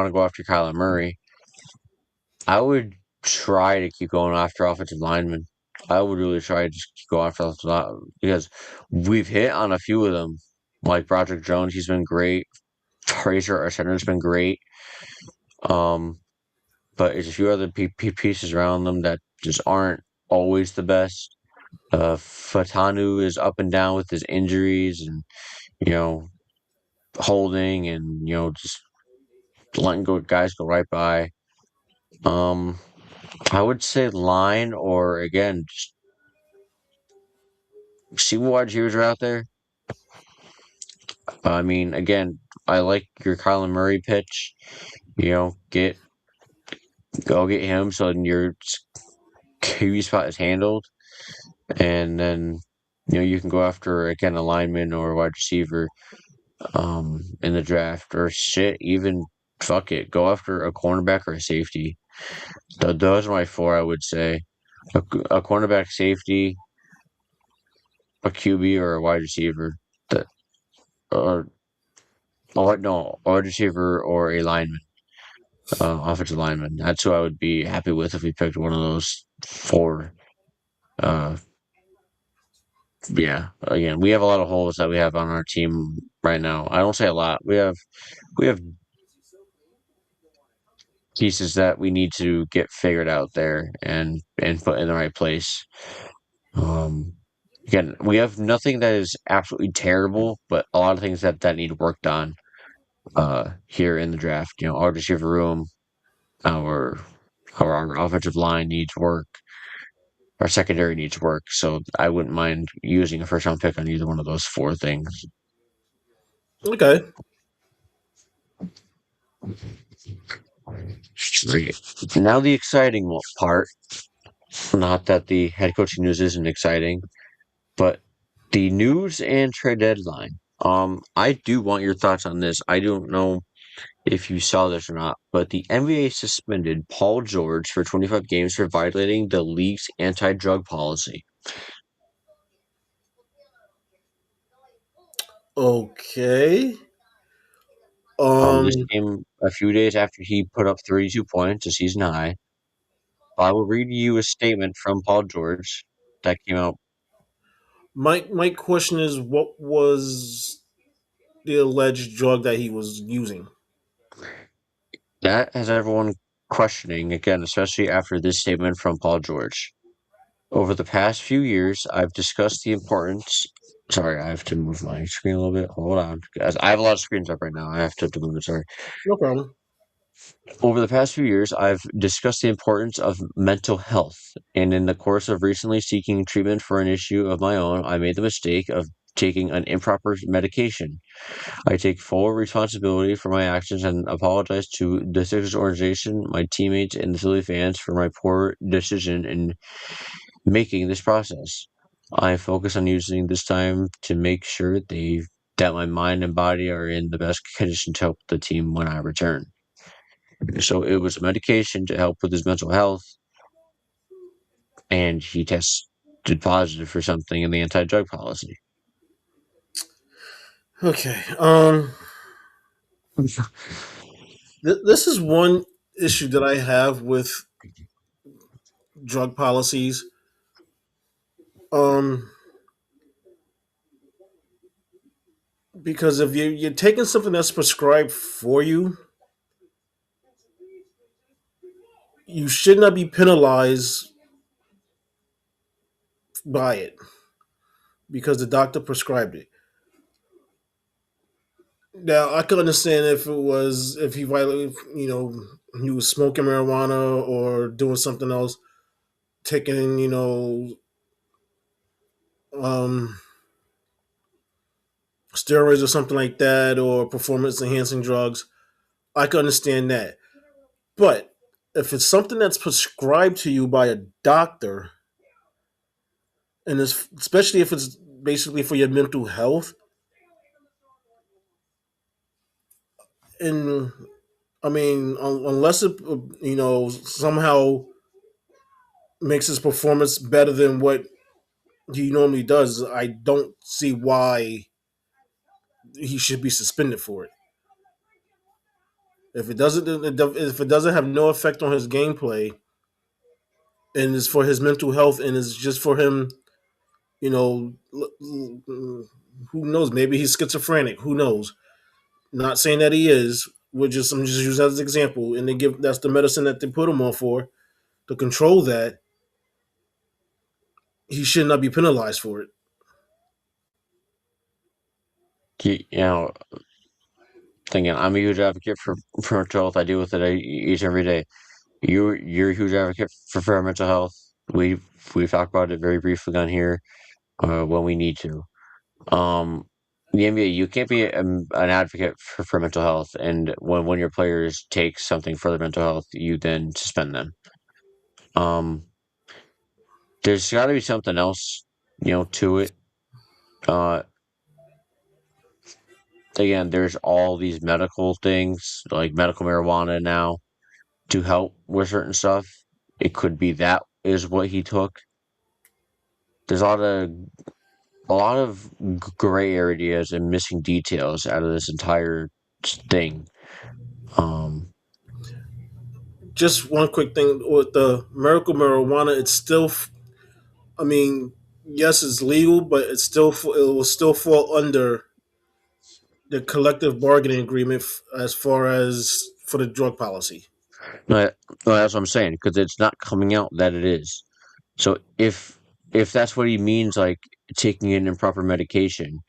to go after Kyler Murray. I would try to keep going after offensive linemen. I would really try to just keep going after offensive linemen because we've hit on a few of them. Like Broderick Jones, he's been great. Fraser, our center's been great. Um, but it's a few other pieces around them that just aren't always the best. Fatanu is up and down with his injuries and, you know, holding and, just letting guys go right by. Um, I would say line or again, just see what wide receivers are out there. I mean, again, I like your Kyler Murray pitch. Go get him so then your QB spot is handled, and then you can go after again a lineman or a wide receiver in the draft or shit. Even fuck it, go after a cornerback or a safety. Those are my four, I would say. A cornerback, safety, a QB, or a wide receiver. That or no, a wide receiver or a lineman, offensive lineman. That's who I would be happy with if we picked one of those four. Uh, yeah. Again, we have a lot of holes that we have on our team right now. I don't say a lot. We have pieces that we need to get figured out there and put in the right place. Um, Again, we have nothing that is absolutely terrible, but a lot of things that need worked on. Here in the draft, our receiver room, our our offensive line needs work. Our secondary needs work, so I wouldn't mind using a first round pick on either one of those four things. Okay. Great. Now the exciting part. Not that the head coaching news isn't exciting, but the news and trade deadline. I do want your thoughts on this. I don't know if you saw this or not, but the NBA suspended Paul George for 25 games for violating the league's anti-drug policy. Okay. This Um, came a few days after he put up 32 points, a season high. I will read you a statement from Paul George that came out. my question is, what was the alleged drug that he was using? That has everyone questioning again, especially after this statement from Paul George. Over the past few years, I've discussed the importance Sorry, I have to move my screen a little bit. Hold on, guys. I have a lot of screens up right now. I have to move it. Sorry. No problem. Over the past few years, I've discussed the importance of mental health, and in the course of recently seeking treatment for an issue of my own, I made the mistake of taking an improper medication. I take full responsibility for my actions and apologize to the Sixers organization, my teammates, and the Philly fans for my poor decision in making this process. I focus on using this time to make sure that my mind and body are in the best condition to help the team when I return. So it was medication to help with his mental health, and he tested positive for something in the anti-drug policy. Okay. This is one issue that I have with drug policies. Um, because if you're taking something that's prescribed for you, you should not be penalized by it because the doctor prescribed it. Now, I could understand if he violated, he was smoking marijuana or doing something else, taking, um, steroids or something like that, or performance enhancing drugs. I could understand that. But if it's something that's prescribed to you by a doctor, and especially if it's basically for your mental health, and I mean, unless it somehow makes his performance better than what he normally does, I don't see why he should be suspended for it. If it doesn't have no effect on his gameplay, and it's for his mental health, and it's just for him, you know, who knows? Maybe he's schizophrenic. Who knows? Not saying that he is. I'm just using that as an example, and that's the medicine that they put him on for to control that. He should not be penalized for it. You know, thinking I'm a huge advocate for mental health. I deal with it each and every day. You're a huge advocate for mental health. We've talked about it very briefly on here when we need to. Um, the NBA, you can't be an advocate for mental health, and when your players take something for their mental health, you then suspend them. Um, there's got to be something else, to it. Uh, again, there's all these medical things like medical marijuana now to help with certain stuff. It could be that is what he took. There's a lot of gray areas and missing details out of this entire thing. Um, Just one quick thing with the medical marijuana, it's still. I mean, yes, it's legal, but it will still fall under the collective bargaining agreement as far as for the drug policy. no, that's what I'm saying because it's not coming out that it is. So if that's what he means, like taking an improper medication,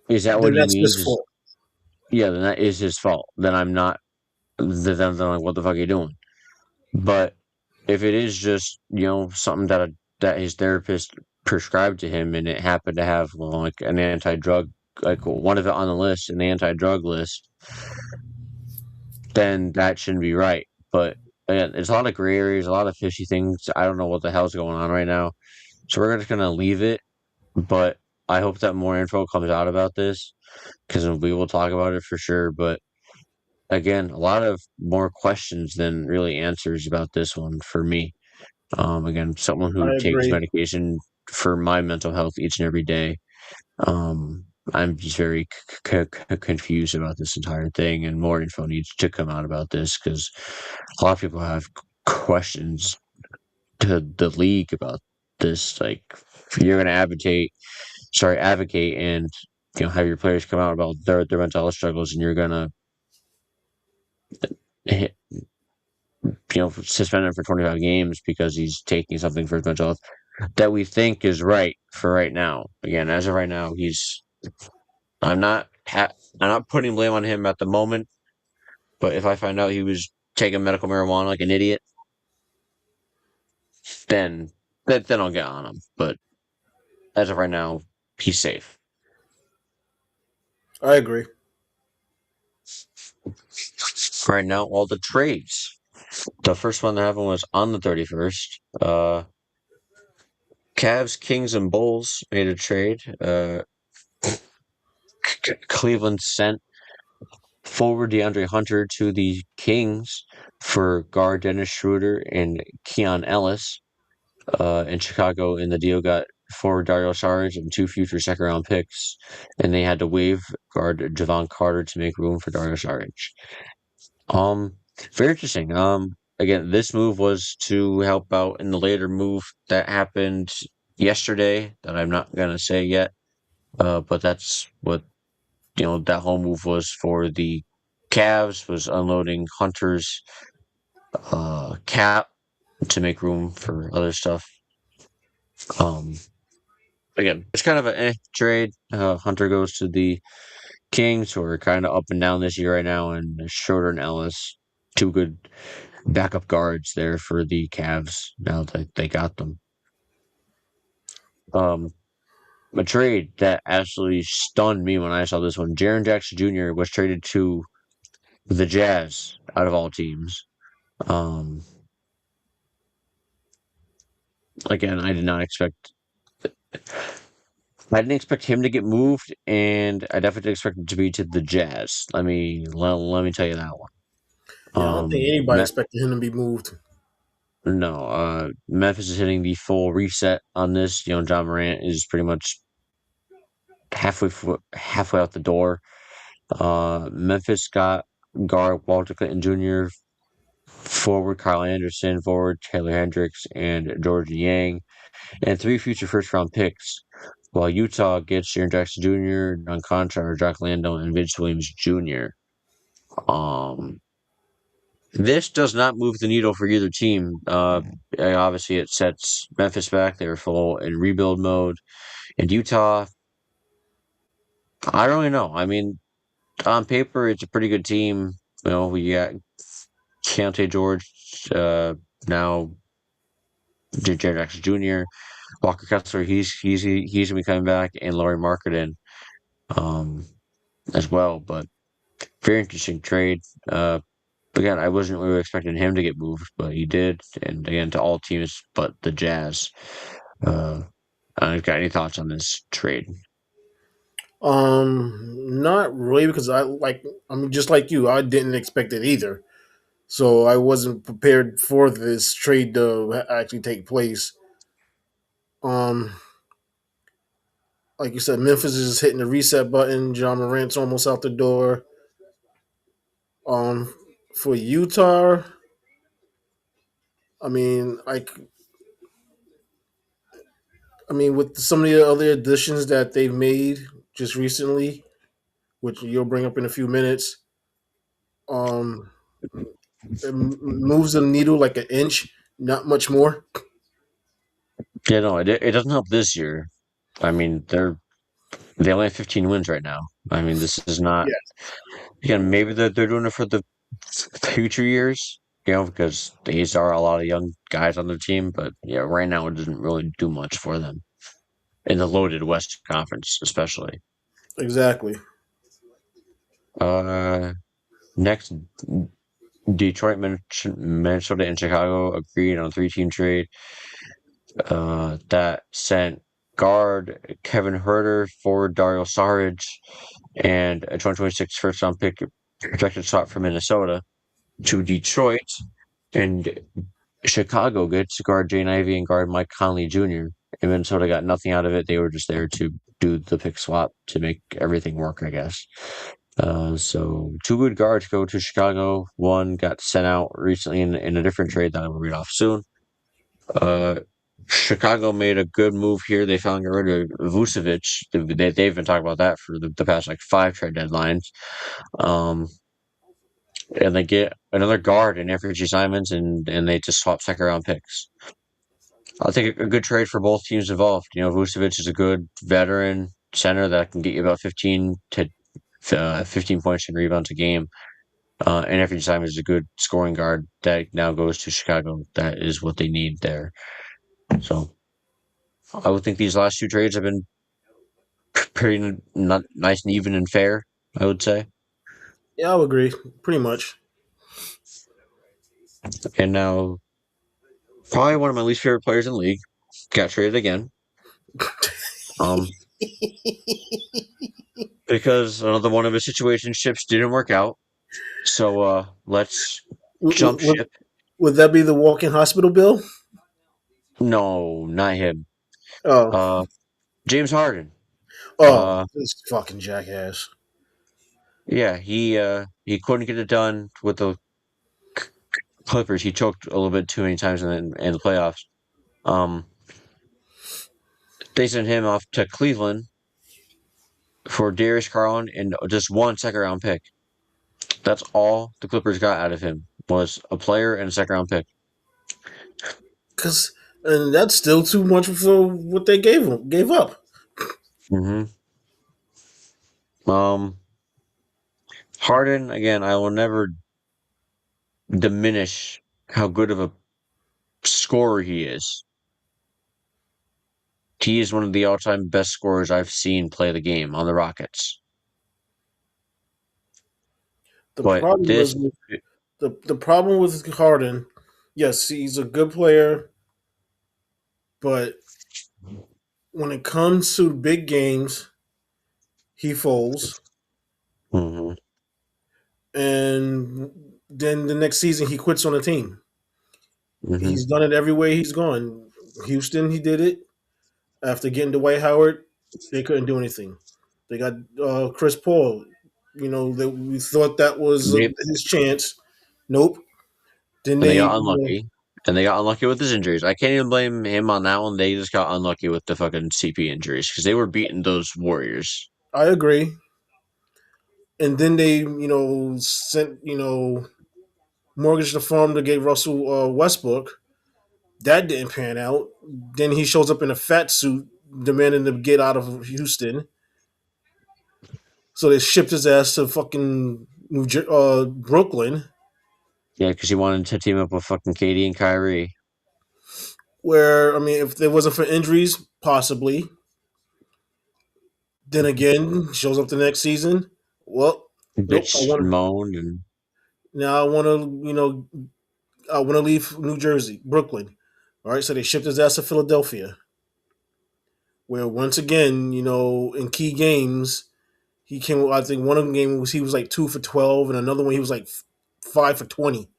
is that what Then he that's means? his fault. Yeah, then that is his fault. Then I'm not. Then I'm like, what the fuck are you doing? But if it is just something that his therapist prescribed to him, and it happened to have like an anti-drug, like one of it on the list, an anti-drug list, then that shouldn't be right. But again, there's a lot of gray areas, a lot of fishy things. I don't know what the hell's going on right now, so we're just gonna leave it. But I hope that more info comes out about this because we will talk about it for sure. But again, a lot of more questions than really answers about this one for me. Again, someone who I takes agree. medication for my mental health each and every day. Um, I'm just very confused about this entire thing, and more info needs to come out about this because a lot of people have questions to the league about this. Like, if you're going to advocate, and have your players come out about their mental health struggles, and you're going to suspend him for 25 games because he's taking something for his mental health. that we think is right for right now. Again, as of right now, he's. I'm not. I'm not putting blame on him at the moment. But if I find out he was taking medical marijuana like an idiot, then then I'll get on him. But as of right now, he's safe. I agree. Right now, all the trades. The first one that happened was on the 31st. Cavs, Kings, and Bulls made a trade. Cleveland sent forward DeAndre Hunter to the Kings for guard Dennis Schroeder and Keon Ellis. In Chicago, in the deal got forward Dario Saric and two future second round picks, and they had to waive guard Javon Carter to make room for Dario Saric. Um, Very interesting. Again, this move was to help out in the later move that happened yesterday that I'm not gonna say yet. But that's what that whole move was for the Cavs was unloading Hunter's cap to make room for other stuff. Um, Again, it's kind of an trade. Hunter goes to the Kings, who are kind of up and down this year right now, and Schroeder and Ellis, two good backup guards there for the Cavs now that they got them. Um, a trade that absolutely stunned me when I saw this one. Jaren Jackson Jr. was traded to the Jazz, out of all teams. Um, Again, I didn't expect him to get moved, and I definitely didn't expect him to be to the Jazz. Let me tell you that one. Yeah, I don't think anybody expected him to be moved. No, Memphis is hitting the full reset on this. John Morant is pretty much halfway out the door. Memphis got guard Walter Clinton Jr., forward Kyle Anderson, forward Taylor Hendricks, and George Yang, and three future first round picks. While Utah gets Jaren Jackson Jr., John Conchar, Jack Lando, and Vince Williams Jr. This does not move the needle for either team. Obviously, it sets Memphis back. They were full in rebuild mode. And Utah, I don't really know. I mean, on paper, it's a pretty good team. We got Keontae George, now Jaren Jackson Jr., Walker Kessler. He's gonna be coming back, and Laurie Marketing, as well. But very interesting trade. Again, I wasn't really expecting him to get moved, but he did, and again to all teams but the Jazz. Got any thoughts on this trade? Not really because just like you, I didn't expect it either. So I wasn't prepared for this trade to actually take place. Um, like you said, Memphis is hitting the reset button. John Morant's almost out the door. Um, for Utah, I mean, with some of the other additions that they've made just recently, which you'll bring up in a few minutes, um, it moves the needle like an inch, not much more. Yeah, no, it doesn't help this year. I mean, they only have 15 wins right now. I mean, this is not. Yeah, Again, maybe they're doing it for the future years, because these are a lot of young guys on their team. But yeah, right now it doesn't really do much for them in the loaded West Conference, especially. exactly. Next, Detroit, Minnesota, and Chicago agreed on a three-team trade that sent guard Kevin Herter, forward Dario Saric, and a 2026 first-round pick projected slot for Minnesota to Detroit, and Chicago gets guard Jane Ivey and guard Mike Conley Jr. And Minnesota got nothing out of it. They were just there to do the pick swap to make everything work, I guess. So two good guards go to Chicago. One got sent out recently in a different trade that I will read off soon. Chicago made a good move here. They finally got rid of Vucevic. They've been talking about that for the past like 5 trade deadlines. And they get another guard in Anthony Simons, and they just swap second round picks. I'll take a good trade for both teams involved. Vucevic is a good veteran center that can get you about 15 points and rebounds a game. And Anthony Simons is a good scoring guard that now goes to Chicago. That is what they need there. So I would think these last two trades have been pretty not nice and even and fair, I would say. Yeah, I would agree. Pretty much. And now, probably one of my least favorite players in the league got traded again. Um, because another one of his situationships didn't work out. So let's jump Would, ship. would that be the walk-in hospital bill? No, not him. Oh, Uh, James Harden. oh, Uh, this fucking jackass. yeah, he couldn't get it done with the Clippers. He choked a little bit too many times in the playoffs. Um, they sent him off to Cleveland for Darius Garland and just one second round pick. That's all the Clippers got out of him was a player and a second round pick. And that's still too much for what they gave up. hmm Um, Harden again. I will never diminish how good of a scorer he is. He is one of the all-time best scorers I've seen play the game on the Rockets. The But problem this, was the problem with Harden. Yes, he's a good player, but when it comes to big games, he folds. hmm And then the next season, he quits on the team. hmm He's done it everywhere he's gone. Houston, he did it. After getting Dwight Howard, they couldn't do anything. They got Chris Paul. That we thought that was they, his chance. Nope. Then and they they, got unlucky. And they got unlucky with his injuries. I can't even blame him on that one. They just got unlucky with the fucking CP injuries because they were beating those Warriors. I agree. And then they, sent, mortgaged the farm to get Russell Westbrook. That didn't pan out. Then he shows up in a fat suit demanding to get out of Houston. So they shipped his ass to fucking Brooklyn, Yeah, because he wanted to team up with fucking Katie and Kyrie. where, I mean, if there wasn't for injuries, possibly. Then again, shows up the next season. Well, nope. I Bitch want moaned and now. I want to, I want to leave New Jersey, Brooklyn. All right, so they shipped his ass to Philadelphia, where once again, in key games, he came. I think one of the games was he was like 2 for 12, and another one he was like 5 for 20.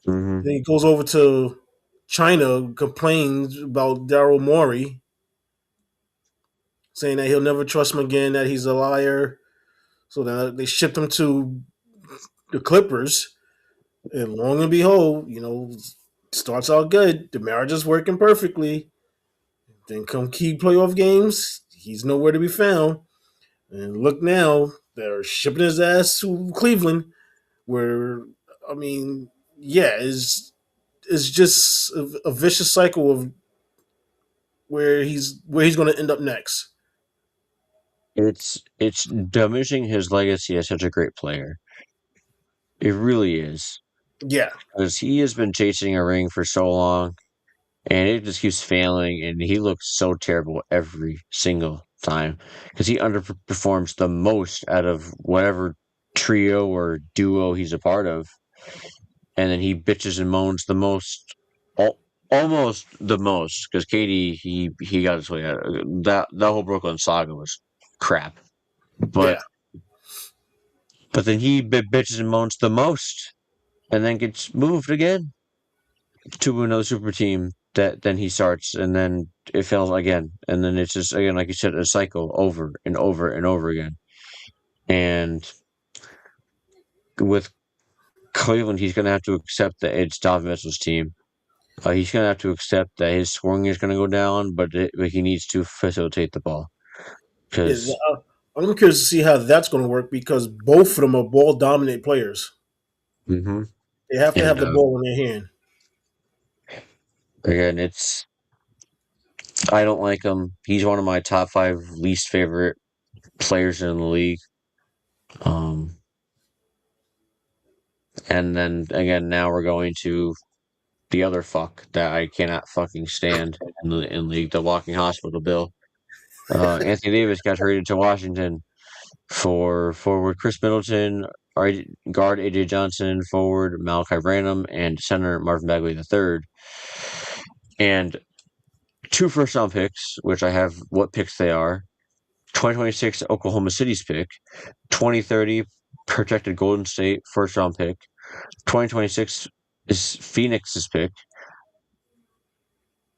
hmm Then he goes over to China, complains about Daryl Morey, saying that he'll never trust him again, that he's a liar. So then they shipped him to the Clippers, and long and behold, starts out good. The marriage is working perfectly. Then come key playoff games, he's nowhere to be found. And look now, they're shipping his ass to Cleveland, where I mean, yeah, is just a vicious cycle of where he's going to end up next. it's diminishing his legacy as such a great player. It really is. Yeah, Because he has been chasing a ring for so long and it just keeps failing and he looks so terrible every single time because he underperforms the most out of whatever trio or duo he's a part of, and then he bitches and moans the most, al- almost the most because Katie he got his way out. That whole Brooklyn saga was crap, yeah. but then he bitches and moans the most and then gets moved again to another super team that then he starts and then it fails again and then it's just again like you said a cycle over and over and over again. And with Cleveland he's going to have to accept that it's Donovan Mitchell's team. He's going to have to accept that his scoring is going to go down, but he needs to facilitate the ball Yeah, because I'm curious to see how that's going to work because both of them are ball dominant players. hmm They have to have and the ball in their hand. again it's I don't like him. He's one of my top 5 least favorite players in the league. Um, and then again, now we're going to the other fuck that I cannot fucking stand in league, the walking hospital bill. Anthony Davis got traded to Washington for forward Chris Middleton, guard AJ Johnson, forward Malachi Branham, and center Marvin Bagley III. And 2 first-round picks, which I have what picks they are. 2026 Oklahoma City's pick, 2030 projected Golden State first-round pick, 2026 is Phoenix's pick,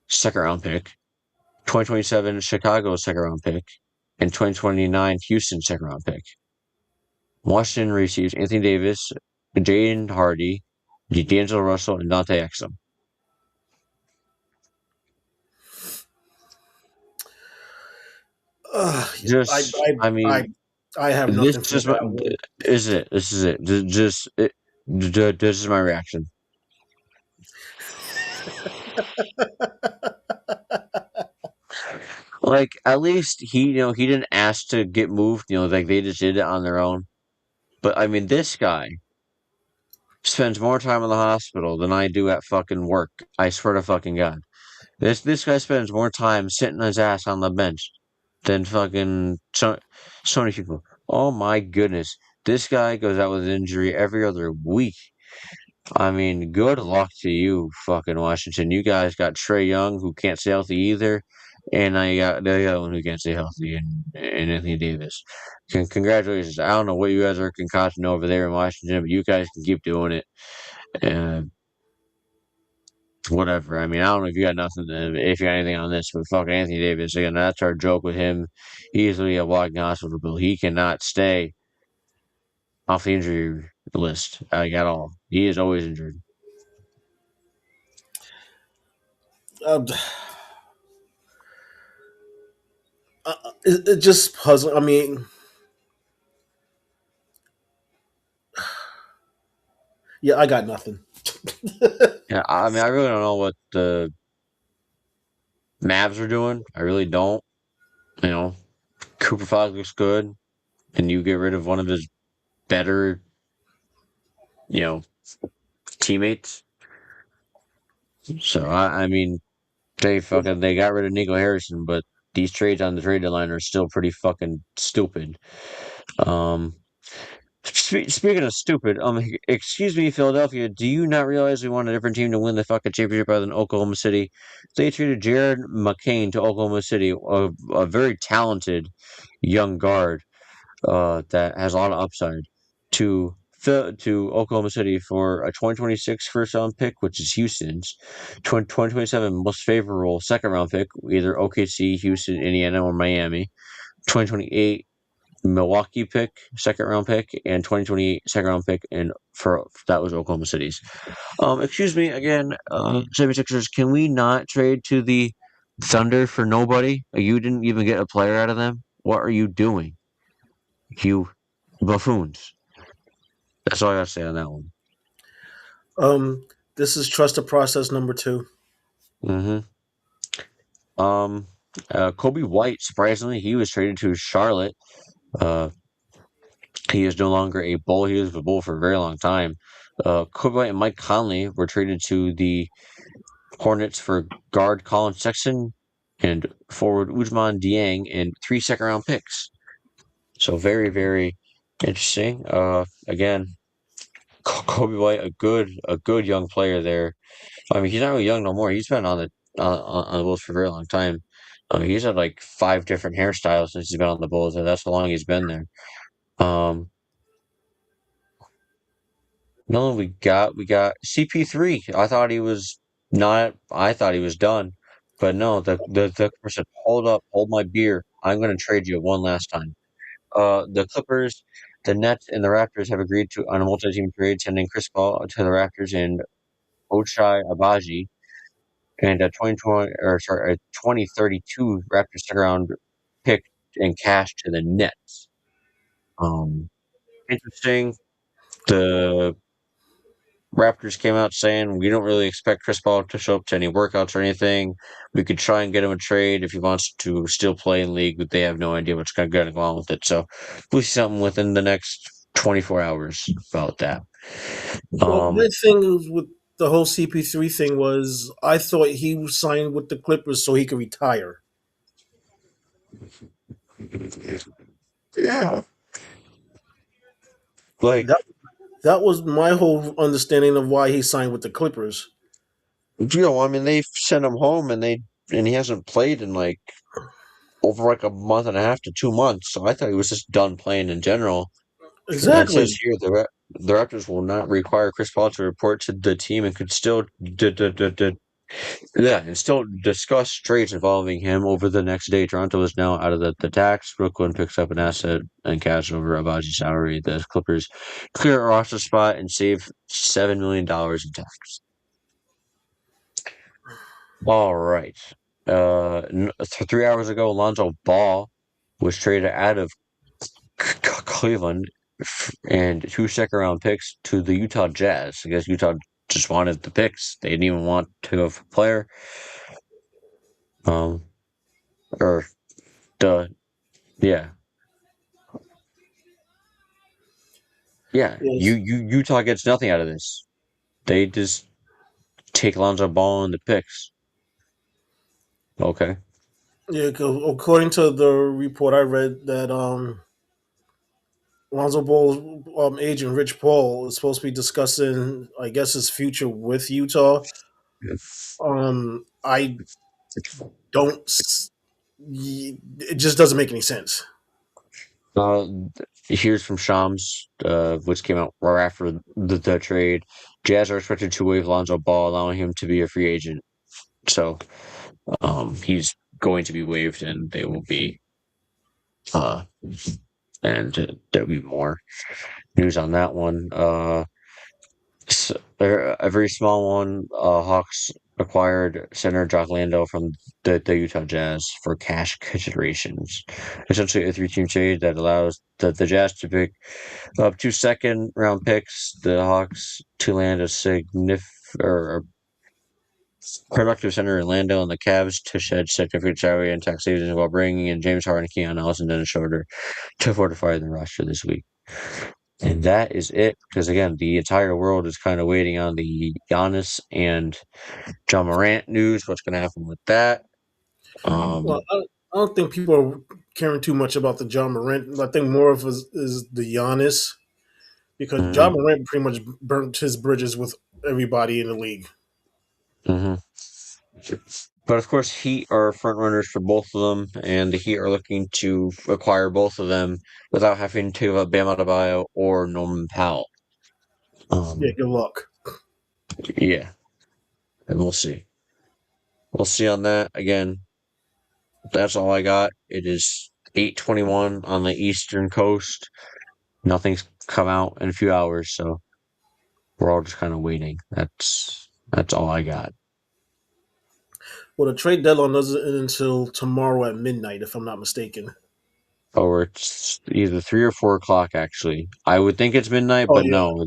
second-round pick, 2027 Chicago's second-round pick, and 2029 Houston's second-round pick. Washington receives Anthony Davis, Jaden Hardy, D'Angelo Russell, and Dante Exum. Just, I mean, I have this nothing for is that what one. is it. This is it. This is my reaction. Like, at least he didn't ask to get moved. Like they just did it on their own. But I mean, this guy spends more time in the hospital than I do at fucking work. I swear to fucking God. This guy spends more time sitting his ass on the bench than fucking so many people. Oh my goodness. This guy goes out with an injury every other week. I mean, good luck to you, fucking Washington. You guys got Trey Young, who can't stay healthy either, and now you got the other one who can't stay healthy, and Anthony Davis. Congratulations. I don't know what you guys are concocting over there in Washington, but you guys can keep doing it. And whatever. I mean, I don't know if you got nothing, if you got anything on this, but fucking Anthony Davis, again, that's our joke with him. Easily a walking hospital bill. He cannot stay off the injury list, like, at all. He is always injured. Um, it just puzzling. I mean, yeah, I got nothing. Yeah, I mean, I really don't know what the Mavs are doing. I really don't. You know, Cooper Flag looks good, and you get rid of one of his better, you know, teammates. So I mean, they got rid of Nico Harrison, but these trades on the trade deadline are still pretty fucking stupid. Um, speaking of stupid, excuse me, Philadelphia, do you not realize we want a different team to win the fucking championship rather than Oklahoma City? They traded Jared McCain to Oklahoma City, a very talented young guard that has a lot of upside, to Oklahoma City for a 2026 first round pick, which is Houston's, 2027 most favorable second round pick, either OKC, Houston, Indiana, or Miami, 2028 Milwaukee pick, second round pick, and 2028 second round pick, and for that was Oklahoma City's. Excuse me again, 76ers, can we not trade to the Thunder for nobody? You didn't even get a player out of them. What are you doing, you buffoons? That's all I gotta say on that one. This is trust the process number 2. Mm-hmm. Kobe White, surprisingly, he was traded to Charlotte. Uh, he is no longer a Bull. He was a Bull for a very long time. Kobe White and Mike Conley were traded to the Hornets for guard Colin Sexton and forward Usman Dieng and 3 second-round picks. So very, very interesting. Again, Kobe White, a good young player there. I mean, he's not really young no more. He's been on the Bulls for a very long time. He's had like 5 different hairstyles since he's been on the Bulls, and that's how long he's been there. No, we got CP3. I thought he was not. I thought he was done, but no. The Clippers said, "Hold up, hold my beer. I'm going to trade you one last time." The Clippers, the Nets, and the Raptors have agreed to on a multi-team trade, sending Chris Paul to the Raptors and Ochai Abaji, and a 2032 Raptors second round pick and cash to the Nets. Interesting. The Raptors came out saying we don't really expect Chris Paul to show up to any workouts or anything. We could try and get him a trade if he wants to still play in league, but they have no idea what's going to go on with it. So we'll see something within the next 24 hours about that. Well, my thing with the whole CP3 thing was I thought he was signed with the Clippers so he could retire. Yeah. Like, That that was my whole understanding of why he signed with the Clippers. I mean, they sent him home and he hasn't played in like over like a month and a half to 2 months. So I thought he was just done playing in general. And it says Exactly. here the Raptors will not require Chris Paul to report to the team and could still and still discuss trades involving him over the next day. Toronto is now out of the tax. Brooklyn picks up an asset and cash over Abaji's salary. The Clippers clear a roster spot and save $7 million in tax. All right. 3 hours ago, Lonzo Ball was traded out of Cleveland and 2 second-round picks to the Utah Jazz. I guess Utah just wanted the picks. They didn't even want to have a player. Um, or the yeah, yeah. Yes. Utah gets nothing out of this. They just take Lonzo Ball and the picks. Okay. Yeah, according to the report I read, that Lonzo Ball's agent Rich Paul is supposed to be discussing, I guess, his future with Utah. I don't. It just doesn't make any sense. Uh, Here's from Shams, which came out right after the trade. Jazz are expected to waive Lonzo Ball, allowing him to be a free agent. So, he's going to be waived, and they will be, uh, and there'll be more news on that one. A very small one. Hawks acquired center Jock Lando from the Utah Jazz for cash considerations. Essentially, a three-team trade that allows the Jazz to pick up 2 second-round picks, the Hawks to land a or productive center in Lando, and the Cavs to shed significant salary and tax savings while bringing in James Harden, Keon Ellis, and Dennis Schroeder to fortify the roster this week. And that is it, because again, the entire world is kind of waiting on the Giannis and John Morant news. What's going to happen with that? Well, I don't think people are caring too much about the John Morant. I think more of is the Giannis, because John Mhm, Morant pretty much burnt his bridges with everybody in the league. mhm. But of course, Heat are front runners for both of them, and the Heat are looking to acquire both of them without having to give up Bam Adebayo or Norman Powell. Yeah, Um, good luck. yeah, and we'll see. We'll see on that. Again, that's all I got. It is 8:21 on the Eastern Coast. Nothing's come out in a few hours, so we're all just kind of waiting. That's all I got. Well, the trade deadline doesn't end until tomorrow at midnight, if I'm not mistaken. Or it's either 3 or 4 o'clock. Actually, I would think it's midnight, Oh but yeah, no,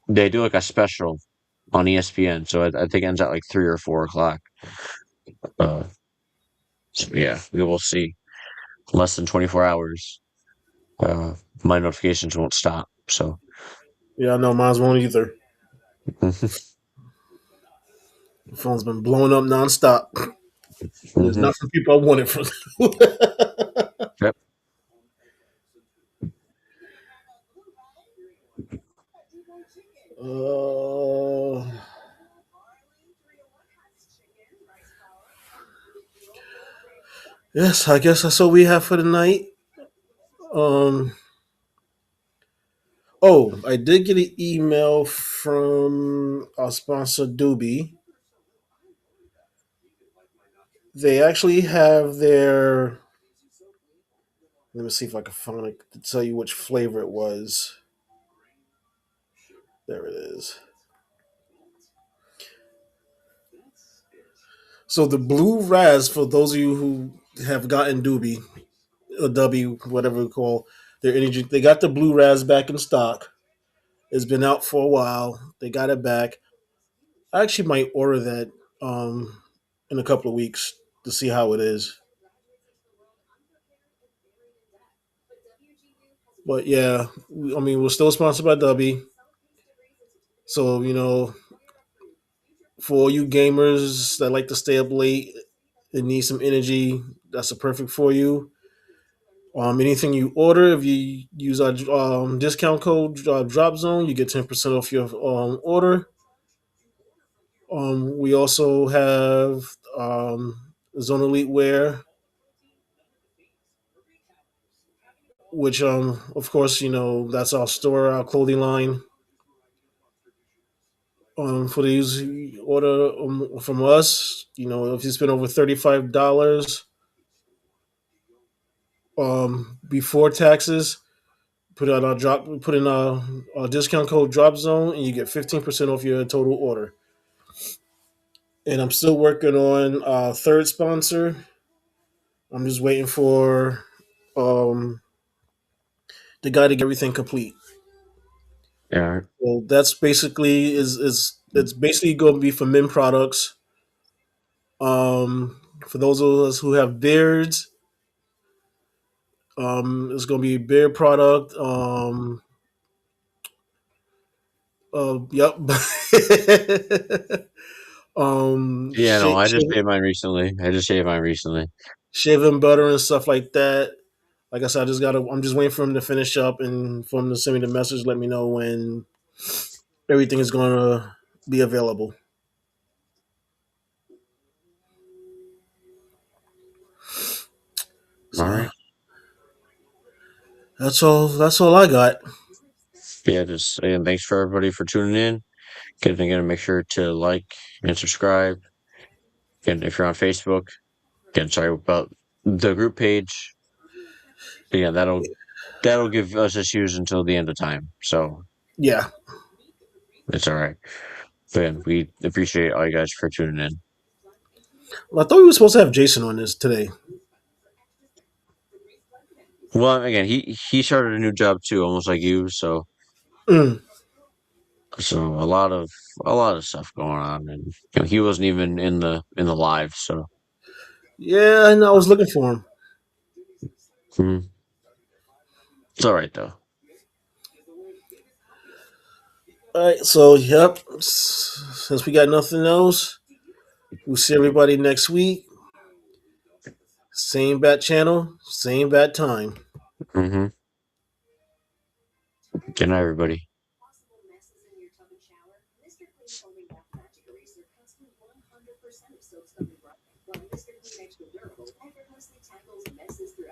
they do like a special on ESPN, so I think it ends at like 3 or 4 o'clock. Uh, so yeah, we will see. Less than 24 hours. Uh, my notifications won't stop. So. yeah, I know mine won't either. The phone's been blowing up nonstop. And it's Hmm. not from people I wanted from. Yep. uh, yes, I guess that's all we have for tonight. Um, oh, I did get an email from our sponsor Doobie. They actually have their. Let me see if I can find it to tell you which flavor it was. There it is. So the blue raz, for those of you who have gotten Doobie or W, whatever we call their energy, they got the blue raz back in stock. It's been out for a while. They got it back. I actually might order that um, in a couple of weeks to see how it is. But yeah, I mean, we're still sponsored by W. So, for all you gamers that like to stay up late and need some energy, that's a perfect for you. Anything you order, if you use our discount code Drop Zone, you get 10% off your order. We also have Zone Elite Wear, which of course that's our store, our clothing line. For these order from us, if you spend over $35 before taxes, put in a discount code Drop Zone, and you get 15% off your total order. And I'm still working on a third sponsor. I'm just waiting for um, the guy to get everything complete. Yeah. So that's basically is it's basically going to be for men products. For those of us who have beards, it's going to be beard product. Yep. Yeah, no, I just shaved mine recently. I just shaved mine recently. Shaving butter and stuff like that. Like I said, I'm just waiting for him to finish up and for him to send me the message, let me know when everything is going to be available. All So right. that's all I got. Yeah, just again, thanks for everybody for tuning in. Again, make sure to like and subscribe. Again, if you're on Facebook, again, sorry about the group page. But yeah, that'll give us issues until the end of time. So Yeah. it's all right. But again, we appreciate all you guys for tuning in. Well, I thought we were supposed to have Jason on this today. Well, again, he started a new job too, almost like you. Mm. So a lot of stuff going on, and he wasn't even in the live. So Yeah, I know. I was looking for him. hmm, it's all right though. All right. So, yep. Since we got nothing else, we'll see everybody next week. Same bat channel, same bat time. Mm-hmm. Good night, everybody.